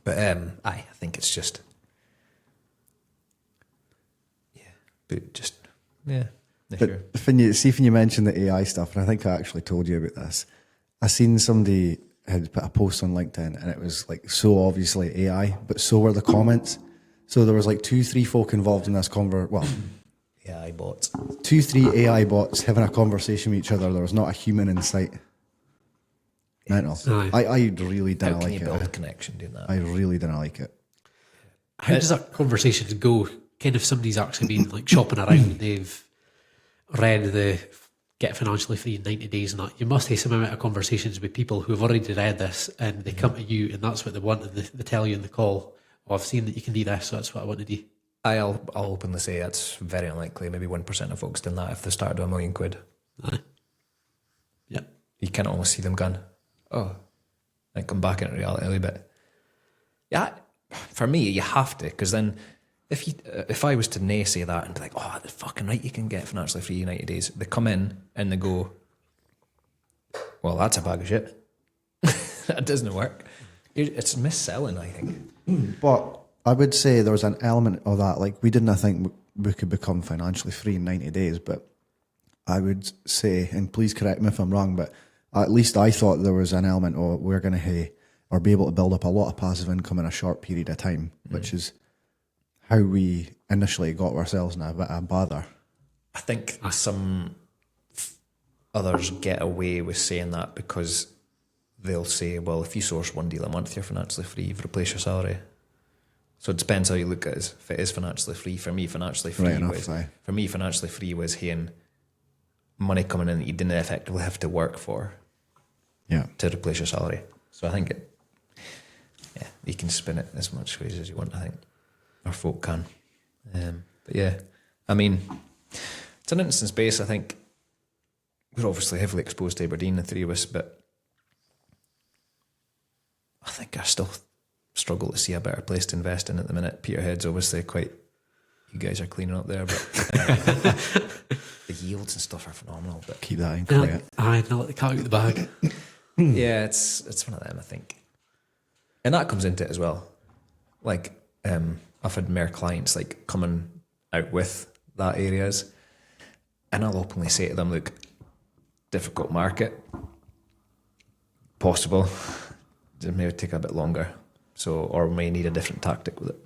But I think it's just, yeah. But Sure. when you mentioned the AI stuff, and I think I actually told you about this, I seen somebody had put a post on LinkedIn, and it was like so obviously AI, but so were the comments. So there was like 2-3 folk involved in this AI bots. 2-3 AI bots having a conversation with each other. There was not a human in sight. Mental. I really didn't How can like you build a it. connection doing that? I really didn't like it. How does that conversation go? Kind of somebody's actually been like shopping around, they've read the Get Financially Free in 90 Days and that. You must have some amount of conversations with people who have already read this and they come to you and that's what they want and they tell you in the call, oh, I've seen that you can do this, so that's what I want to do. I'll openly say it's very unlikely. Maybe 1% of folks doing that if they started with £1 million. Aye. Yeah. You can almost see them going, oh, and come back into reality a little bit. Yeah, for me, you have to, because then if I was to naysay that and be like, oh, the fucking right, you can get financially free in 90 days, they come in and they go, well, that's a bag of shit. That doesn't work. It's mis-selling, I think. But I would say there was an element of that. Like, we didn't think we could become financially free in 90 days, but I would say, and please correct me if I'm wrong, but at least I thought there was an element of we're going to or be able to build up a lot of passive income in a short period of time, which is how we initially got ourselves in a bit of bother. I think some others get away with saying that because they'll say, well, if you source one deal a month, you're financially free, you've replaced your salary. So it depends how you look at it. If it is financially free, for me, financially free was having money coming in that you didn't effectively have to work for to replace your salary. So I think you can spin it as much ways as you want, I think. Or folk can. But yeah, I mean, it's an instance base. I think we're obviously heavily exposed to Aberdeen, the three of us, but I think I still struggle to see a better place to invest in at the minute. Peterhead's obviously quite, you guys are cleaning up there, but the yields and stuff are phenomenal. But Keep that in quiet. I don't let the cat out of the bag. yeah, it's one of them, I think. And that comes into it as well. Like, I've had more clients like coming out with that areas, and I'll openly say to them, look, difficult market, possible, it may take a bit longer, so, or may need a different tactic with it.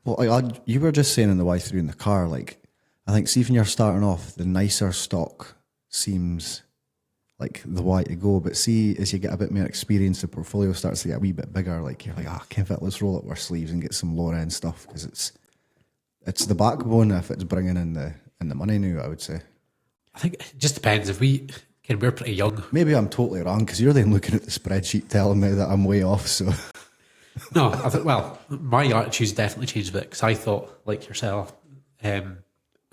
Well, you were just saying on the way through in the car, like, I think, see, when you're starting off, the nicer stock seems like the way to go. But see, as you get a bit more experience, the portfolio starts to get a wee bit bigger. Like, you're like, let's roll up our sleeves and get some lower end stuff, because it's the backbone if it's bringing in the money now, I would say. I think it just depends. If we're pretty young. Maybe I'm totally wrong, because you're then looking at the spreadsheet telling me that I'm way off. So No, I think, well, my attitude's definitely changed a bit, because I thought, like yourself,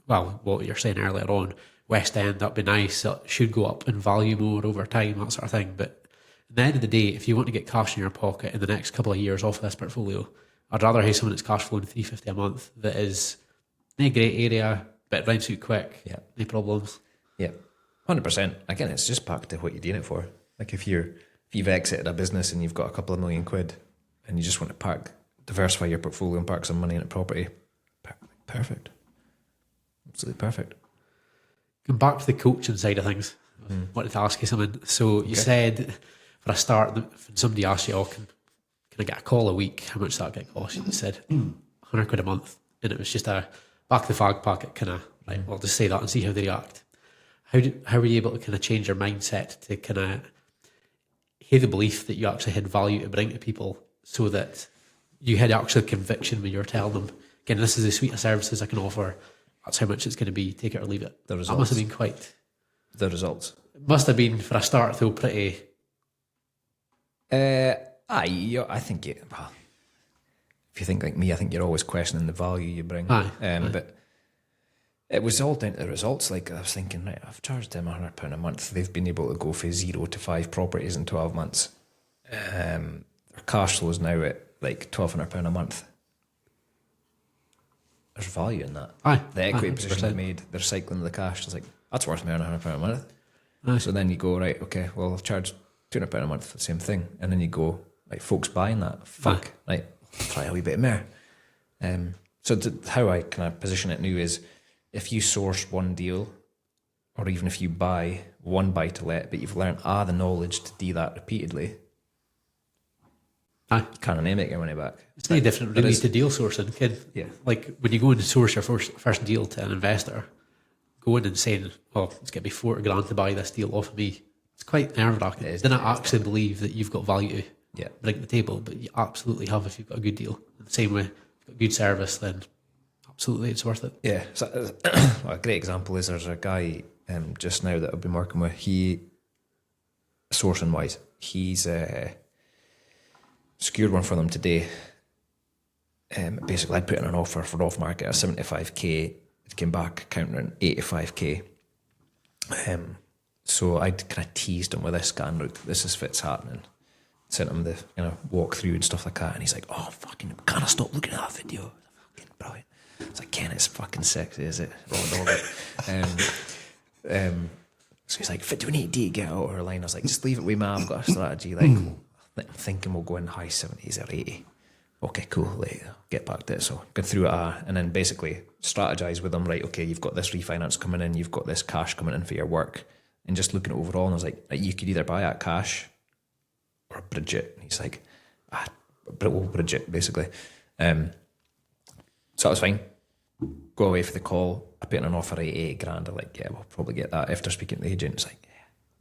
what you're saying earlier on, West End, that'd be nice, it should go up in value more over time, that sort of thing. But at the end of the day, if you want to get cash in your pocket in the next couple of years off of this portfolio, I'd rather have someone that's cash flowing $350 a month that is in a great area, but rents out quick, no problems. Yeah, 100%. Again, it's just back to what you're doing it for. Like, if you've exited a business and you've got a couple of £1 million and you just want to diversify your portfolio and park some money in a property, perfect. Absolutely perfect. Going back to the coaching side of things, I wanted to ask you something. So you said, for a start, when somebody asked you, can I get a call a week? How much that get cost? You said £100 a month. And it was just a back the fag packet kind of, right, well, just say that and see how they react. how were you able to kind of change your mindset to kind of have the belief that you actually had value to bring to people, so that you had actual conviction when you were telling them, again, this is the suite of services I can offer, that's how much it's going to be, take it or leave it. The That results. must have been quite... The results. It must have been, for a start, though, pretty... I think well, if you think like me, I think you're always questioning the value you bring. Aye. But it was all down to the results. Like, I was thinking, right, I've charged them £100 a month. They've been able to go from 0 to 5 properties in 12 months. Their cash flow is now at like £1,200 a month. There's value in that. Aye. The equity 100%. position they made, they're cycling the cash. It's like, that's worth me £100 a month. Aye. So then you go, right, okay, well, I've charged £200 a month for the same thing. And then you go, right, folks buying that, fuck, right, try a wee bit more. How I kind of position it now is, if you source one deal, or even if you buy one buy to let, but you've learned the knowledge to do that repeatedly, Aye. you can't make your money back. It's no different There really is- to deal sourcing, kid. Yeah. Like, when you go and source your first deal to an investor, going and saying, well, it's going to be $40,000 to buy this deal off of me, it's quite nerve-wracking. It is. Then I actually believe that you've got value to Yeah. bring to the table, but you absolutely have if you've got a good deal. In the same way, if you've got good service, then absolutely it's worth it. Yeah. So, well, a great example is, there's a guy just now that I've been working with. He, sourcing wise, he's secured one for them today. Basically, I'd put in an offer for off market at 75k. It came back countering 85k. So I'd kind of teased him with this, going, look, this is what's happening. Sent him the walk through and stuff like that, and he's like, oh, fucking, can't I stop looking at that video? Fucking brilliant. It's like, Ken, it's fucking sexy, is it? Raw dog it. So he's like, do we need to get out of our line? I was like, just leave it with me, I've got a strategy. Like, I'm thinking we'll go in high 70s or 80. Okay, cool, later, get back to it. So go through it, and then basically strategize with them, right, okay, you've got this refinance coming in, you've got this cash coming in for your work, and just looking at overall, and I was like, you could either buy at cash or bridge it. And he's like, we'll bridge it, basically. So that was fine. Go away for the call. I put in an offer at $8,000. I'm like, yeah, we'll probably get that. After speaking to the agent, it's like,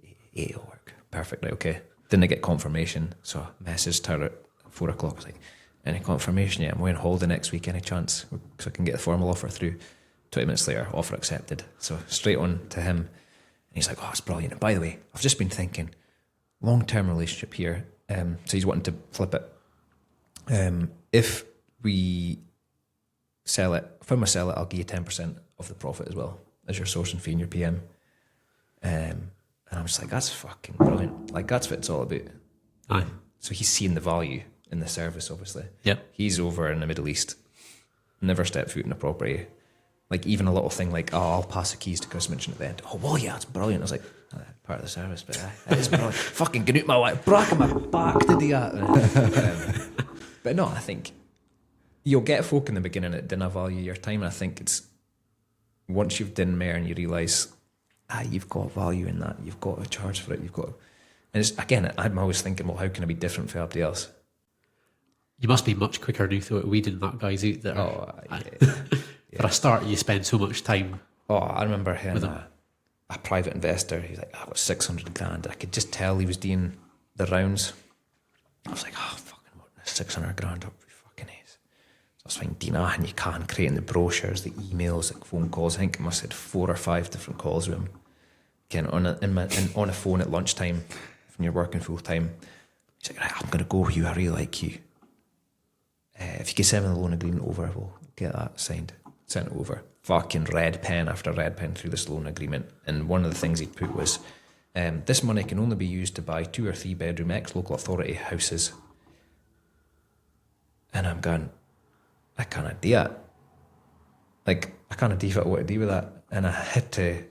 yeah, 8 will work. Perfect, right, okay. Didn't get confirmation, so I messaged her at 4 o'clock. I was like, any confirmation yet? I'm going to hold the next week, any chance? So I can get the formal offer through. 20 minutes later, offer accepted. So straight on to him. And he's like, oh, it's brilliant. And by the way, I've just been thinking, long-term relationship here. So he's wanting to flip it. If we sell it, if I'm going to sell it, I'll give you 10% of the profit as well as your sourcing fee and your PM. And I'm just like, that's fucking brilliant. Like, that's what it's all about. Aye. So he's seeing the value in the service, obviously. Yep. He's over in the Middle East, never stepped foot in a property. Like, even a little thing like, oh, I'll pass the keys to Chris mentioned at the end. Oh, well, yeah, it's brilliant. I was like, part of the service, but that is brilliant. Fucking get out my way, brack my back to do that. But no, I think you'll get folk in the beginning that didn't value your time. And I think it's once you've done more and you realise, you've got value in that, you've got to charge for it, you've got to, and it's, again, I'm always thinking, well, how can I be different from everybody else? You must be much quicker now through weeding that guys out there. Oh, For a start, you spend so much time. Oh, I remember him, a private investor. He's like, I've got 600 grand. I could just tell he was doing the rounds. I was like, oh, fucking what, 600 grand up fucking is. So I was thinking, Dina, and you can creating the brochures, the emails, the phone calls. I think I must have had 4 or 5 different calls with him. Again, on a phone at lunchtime when you're working full time. He's like, right, I'm going to go with you. I really like you. If you can send me the loan agreement over, we'll get that signed. Sent it over. Fucking red pen after red pen through this loan agreement. And one of the things he'd put was, this money can only be used to buy 2 or 3 bedroom ex-local authority houses. And I'm going, I can't do that. Like, I can't do what I want to do with that. And I had to,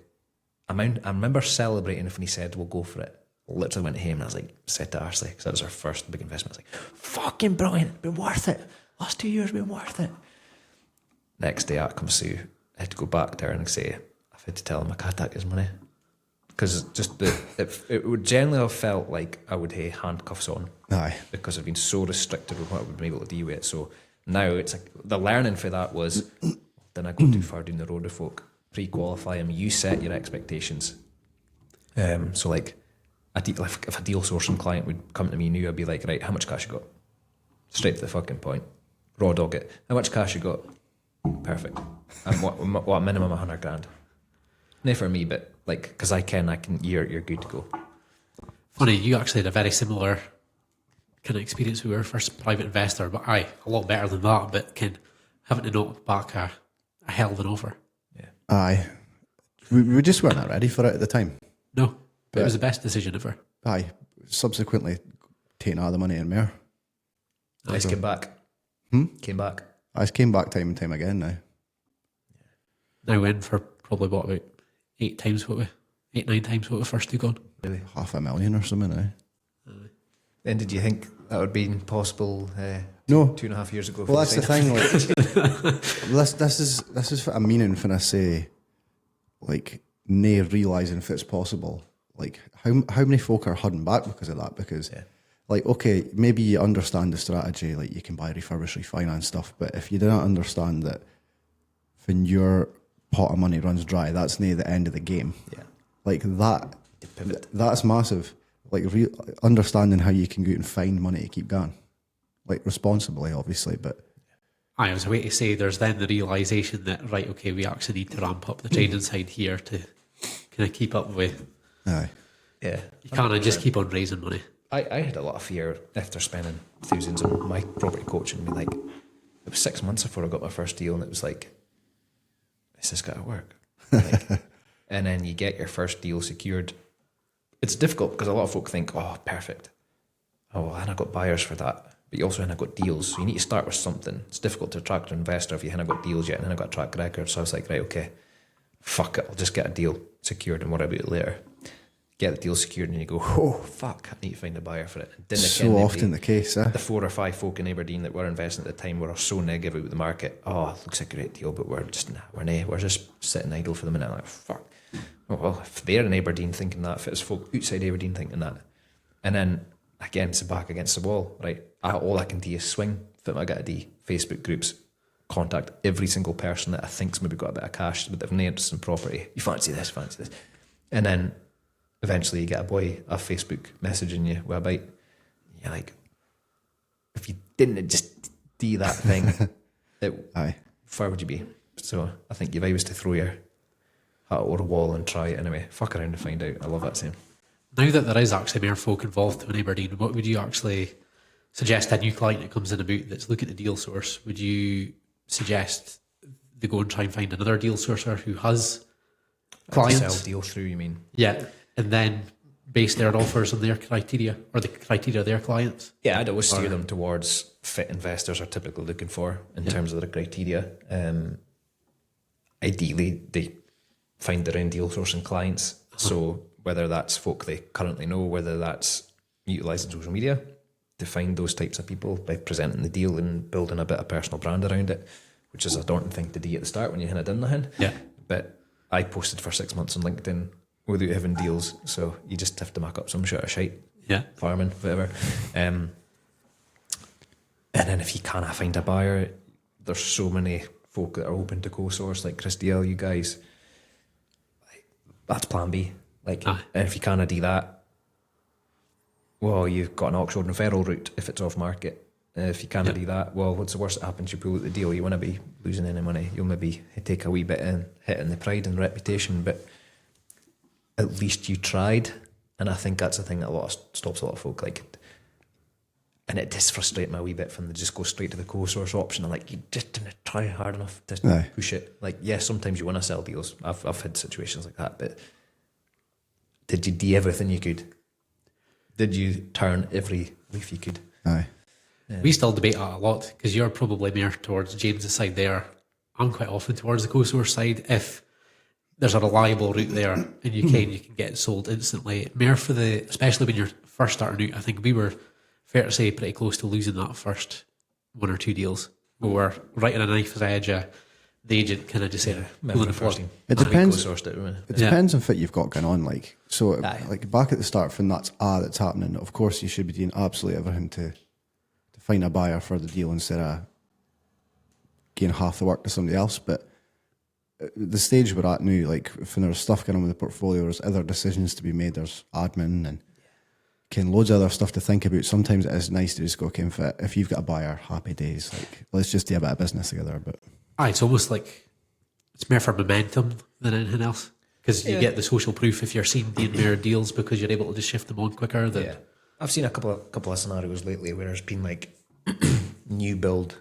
I remember celebrating when he said, we'll go for it. Literally went to him and I was like, said to Ashley, because that was our first big investment. I was like, fucking brilliant, been worth it. Last 2 years been worth it. Next day out comes through, I had to go back there and say, I've had to tell him I can't take his money. Because just it would generally have felt like I would have handcuffs on. Aye. Because I've been so restricted with what I would be able to deal with it. So now it's like, the learning for that was, then I go too far down the road with folk, pre-qualify them, you set your expectations, So like, if a deal sourcing client would come to me new, I'd be like, right, how much cash you got? Straight to the fucking point. Raw dog it. How much cash you got? Perfect. And what minimum 100 grand? Not for me, but like, because I can, you're good to go. Funny, you actually had a very similar kind of experience with your first private investor, but a lot better than that, but having to knock back a hell of an offer. Yeah. Aye. We just weren't ready for it at the time. No, but it was the best decision ever. Aye. Subsequently, taking all the money in there. Nice, came back. Came back. I just came back time and time again now. Now in for probably what, about 9 times what we first took on. Really? $500,000 or something now. And did you think that would be possible? No. 2.5 years ago. Well, that's the thing. Like, this is what I mean when I say, like, nae realising if it's possible. Like, how many folk are holding back because of that? Because, like, okay, maybe you understand the strategy, like you can buy, refurbish, refinance stuff, but if you don't understand that when your pot of money runs dry, that's near the end of the game. Yeah. Like that, that's massive. Like understanding how you can go out and find money to keep going. Like responsibly, obviously, but... I was waiting to say there's then the realisation that, right, okay, we actually need to ramp up the trading side here to kind of keep up with... Aye. Yeah. You can't just keep on raising money. I had a lot of fear after spending thousands on my property coaching. I mean, like, it was 6 months before I got my first deal, and it was like, is this going to work? Like, and then you get your first deal secured. It's difficult because a lot of folk think, oh, perfect. Oh, and I got buyers for that. But you also haven't got deals. So you need to start with something. It's difficult to attract an investor if you haven't got deals yet and haven't got a track record. So I was like, right, okay, fuck it. I'll just get a deal secured and worry about it later. Get the deal secured and you go, oh, fuck, I need to find a buyer for it. Didn't so often the case, eh? The 4 or 5 folk in Aberdeen that were investing at the time were so negative about the market. Oh, it looks like a great deal, but we're just sitting idle for the minute. I'm like, fuck. Oh, well, if they're in Aberdeen thinking that, if it's folk outside Aberdeen thinking that. And then, again, it's back against the wall, right? All I can do is swing, fit my gut a D, Facebook groups, contact every single person that I think's maybe got a bit of cash, but they've no interest in property. You fancy this. And then eventually you get a boy off Facebook messaging you with a bite. You're like, if you didn't just do that thing, where would you be? So I think if I was to throw your hat over a wall and try it anyway, fuck around and find out. I love that saying. Now that there is actually more folk involved in Aberdeen, what would you actually suggest a new client that comes in about that's looking at deal source? Would you suggest they go and try and find another deal sourcer who has clients? Sell deal through, you mean? Yeah, and then base their offers on their criteria or the criteria of their clients? Yeah, I'd always steer them towards fit investors are typically looking for in terms of the criteria. Ideally, they find their own deal sourcing clients. So whether that's folk they currently know, whether that's utilising social media to find those types of people by presenting the deal and building a bit of personal brand around it, which is a daunting thing to do at the start when you haven't done nothing. Yeah. But I posted for 6 months on LinkedIn without having deals, so you just have to muck up some shit of shite. Yeah. Farming, whatever. And then if you can't find a buyer, there's so many folk that are open to co-source, like Chris DL, you guys. That's plan B. And if you can't do that, well, you've got an auction referral route if it's off market. If you can't do that, well, what's the worst that happens? You pull out the deal. You want to be losing any money. You'll maybe take a wee bit in hit in the pride and reputation, but at least you tried. And I think that's the thing that stops a lot of folk. And it does frustrate me a wee bit when they just go straight to the co-source option. I'm like, you just didn't try hard enough to push it. Sometimes you want to sell deals. I've had situations like that, but did you do everything you could? Did you turn every leaf you could? Aye. Yeah. We still debate that a lot because you're probably more towards James's side there. I'm quite often towards the co-source side. If there's a reliable route there and you can get it sold instantly. More especially when you're first starting out, I think we were, fair to say, pretty close to losing that first 1 or 2 deals. We were right on a knife's edge. The agent kind of just said, pulling the plug. It depends. It depends on what you've got going on. Back at the start, when that's happening, of course you should be doing absolutely everything to find a buyer for the deal instead of giving half the work to somebody else. But the stage we're at now, like if there's stuff going on with the portfolio, there's other decisions to be made, there's admin and loads of other stuff to think about. Sometimes it is nice to just go, okay, if you've got a buyer, happy days, like let's just do a bit of business together. But it's almost like it's more for momentum than anything else, because you get the social proof if you're seeing the more deals because you're able to just shift them on quicker. I've seen a couple of scenarios lately where there's been like new build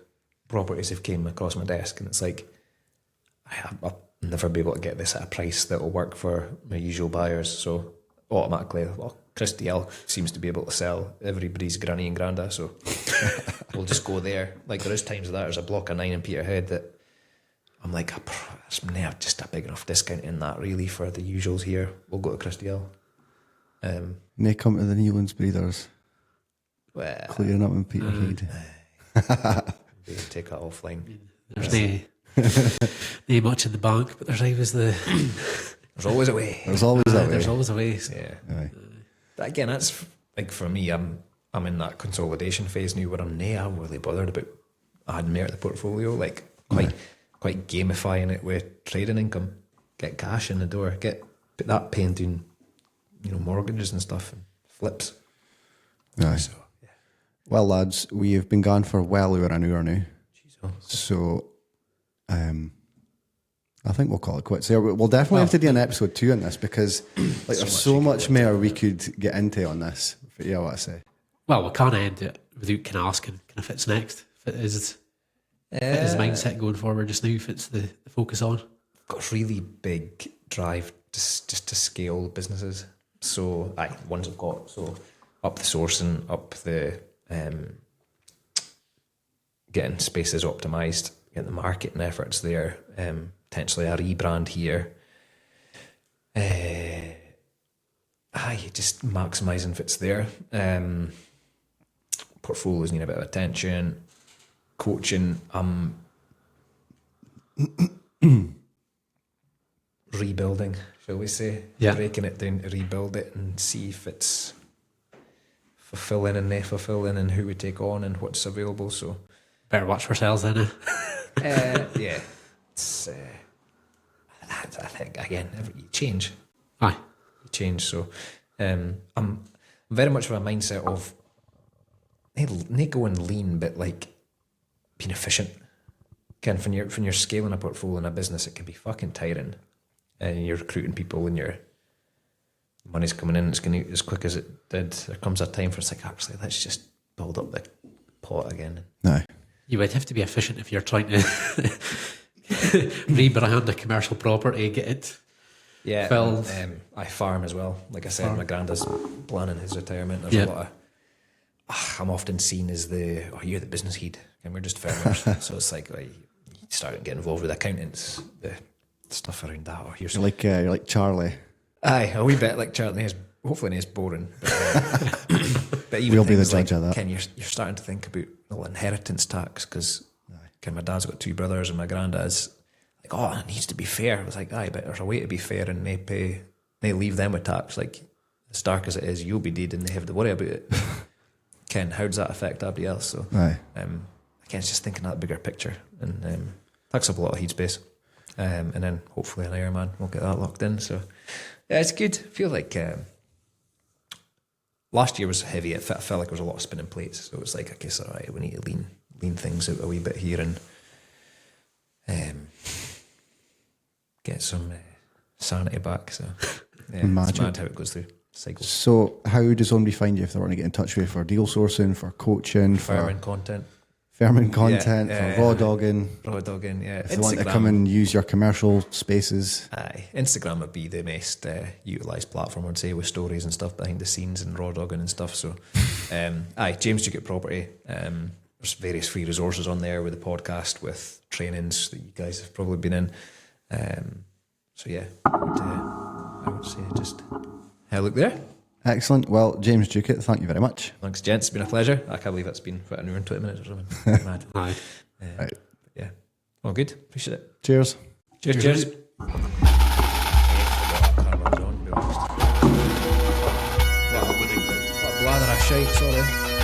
properties have came across my desk, and it's like I'll never be able to get this at a price that will work for my usual buyers. So automatically, Christie L seems to be able to sell everybody's granny and granda, so we'll just go there. Like there is times that there's a block of 9 in Peterhead that I'm like, it's not just a big enough discount in that really for the usuals here. We'll go to Christie L. they come to the Newlands Breeders, clearing up in Peterhead. They take that offline. There's no much in the bank, but there's always There's always a way. There's always a way. There's always a way. Yeah. Aye. But again, that's like for me. I'm in that consolidation phase now where I'm not really bothered about adding more to the portfolio. Like quite gamifying it with trading income, get cash in the door, put that paying down, mortgages and stuff and flips. Aye. So yeah. Well, lads, we have been gone for well over an hour now. So, I think we'll call it quits there. We'll definitely have to do an episode 2 on this because there's so much more we could get into on this. But yeah, what I say. Well, we can't end it without kind of asking if it's next. If it is mindset going forward just now, if it's the focus on. Got a really big drive just to scale businesses. So, ones I've got, so up the sourcing, up the getting spaces optimised, getting the marketing efforts there, potentially a rebrand here. Just maximising if it's there. Portfolios need a bit of attention. Coaching, rebuilding, shall we say? Yeah. Breaking it down to rebuild it and see if it's fulfilling and not fulfilling and who we take on and what's available. So better watch for sales then. yeah, it's. I think again, you change. Aye. You change. So, I'm very much of a mindset of not going lean, but like being efficient. Again, when you're scaling a portfolio in a business, it can be fucking tiring, and you're recruiting people, and your money's coming in. It's going out as quick as it did. There comes a time for it's like, actually, let's just build up the pot again. No. You would have to be efficient if you're trying to rebrand a commercial property, get it filled. I farm as well. Like I said, my granddad's planning his retirement. There's a lot of. I'm often seen as you're the business head, and we're just farmers. So it's like you start to get involved with accountants, the stuff around that. Or you're like Charlie. Aye, a wee bit like Charlie. Hopefully, it's boring. But even we'll be the judge of that. Ken, you're starting to think about inheritance tax because my dad's got 2 brothers and my granddad's like, it needs to be fair. I was like, but there's a way to be fair and they leave them with tax. Like, as dark as it is, you'll be dead and they have to worry about it. Ken, how does that affect everybody else? So, again, it's just thinking that bigger picture and takes up a lot of headspace. And then hopefully an Ironman will get that locked in. So, yeah, it's good. I feel like last year was heavy. It felt like there was a lot of spinning plates. So it was like, I guess, all right, we need to lean things out a wee bit here and get some sanity back. So, yeah, it's mad how it goes through cycles. So how does somebody find you if they want to get in touch with you for deal sourcing, for coaching, farming content? Farming content, for raw dogging. Raw dogging, yeah. If they want to come and use your commercial spaces. Instagram would be the most utilised platform, I'd say, with stories and stuff behind the scenes and raw dogging and stuff. So, James Duguid Property. There's various free resources on there with the podcast, with trainings that you guys have probably been in. So yeah, I would say just have a look there. Excellent. Well, James Duguid, thank you very much. Thanks, gents. It's been a pleasure. I can't believe it's been for an hour and 20 minutes or something. Mad. Aye. Right. Yeah. Well, good. Appreciate it. Cheers. Cheers. Blather I shite, sorry.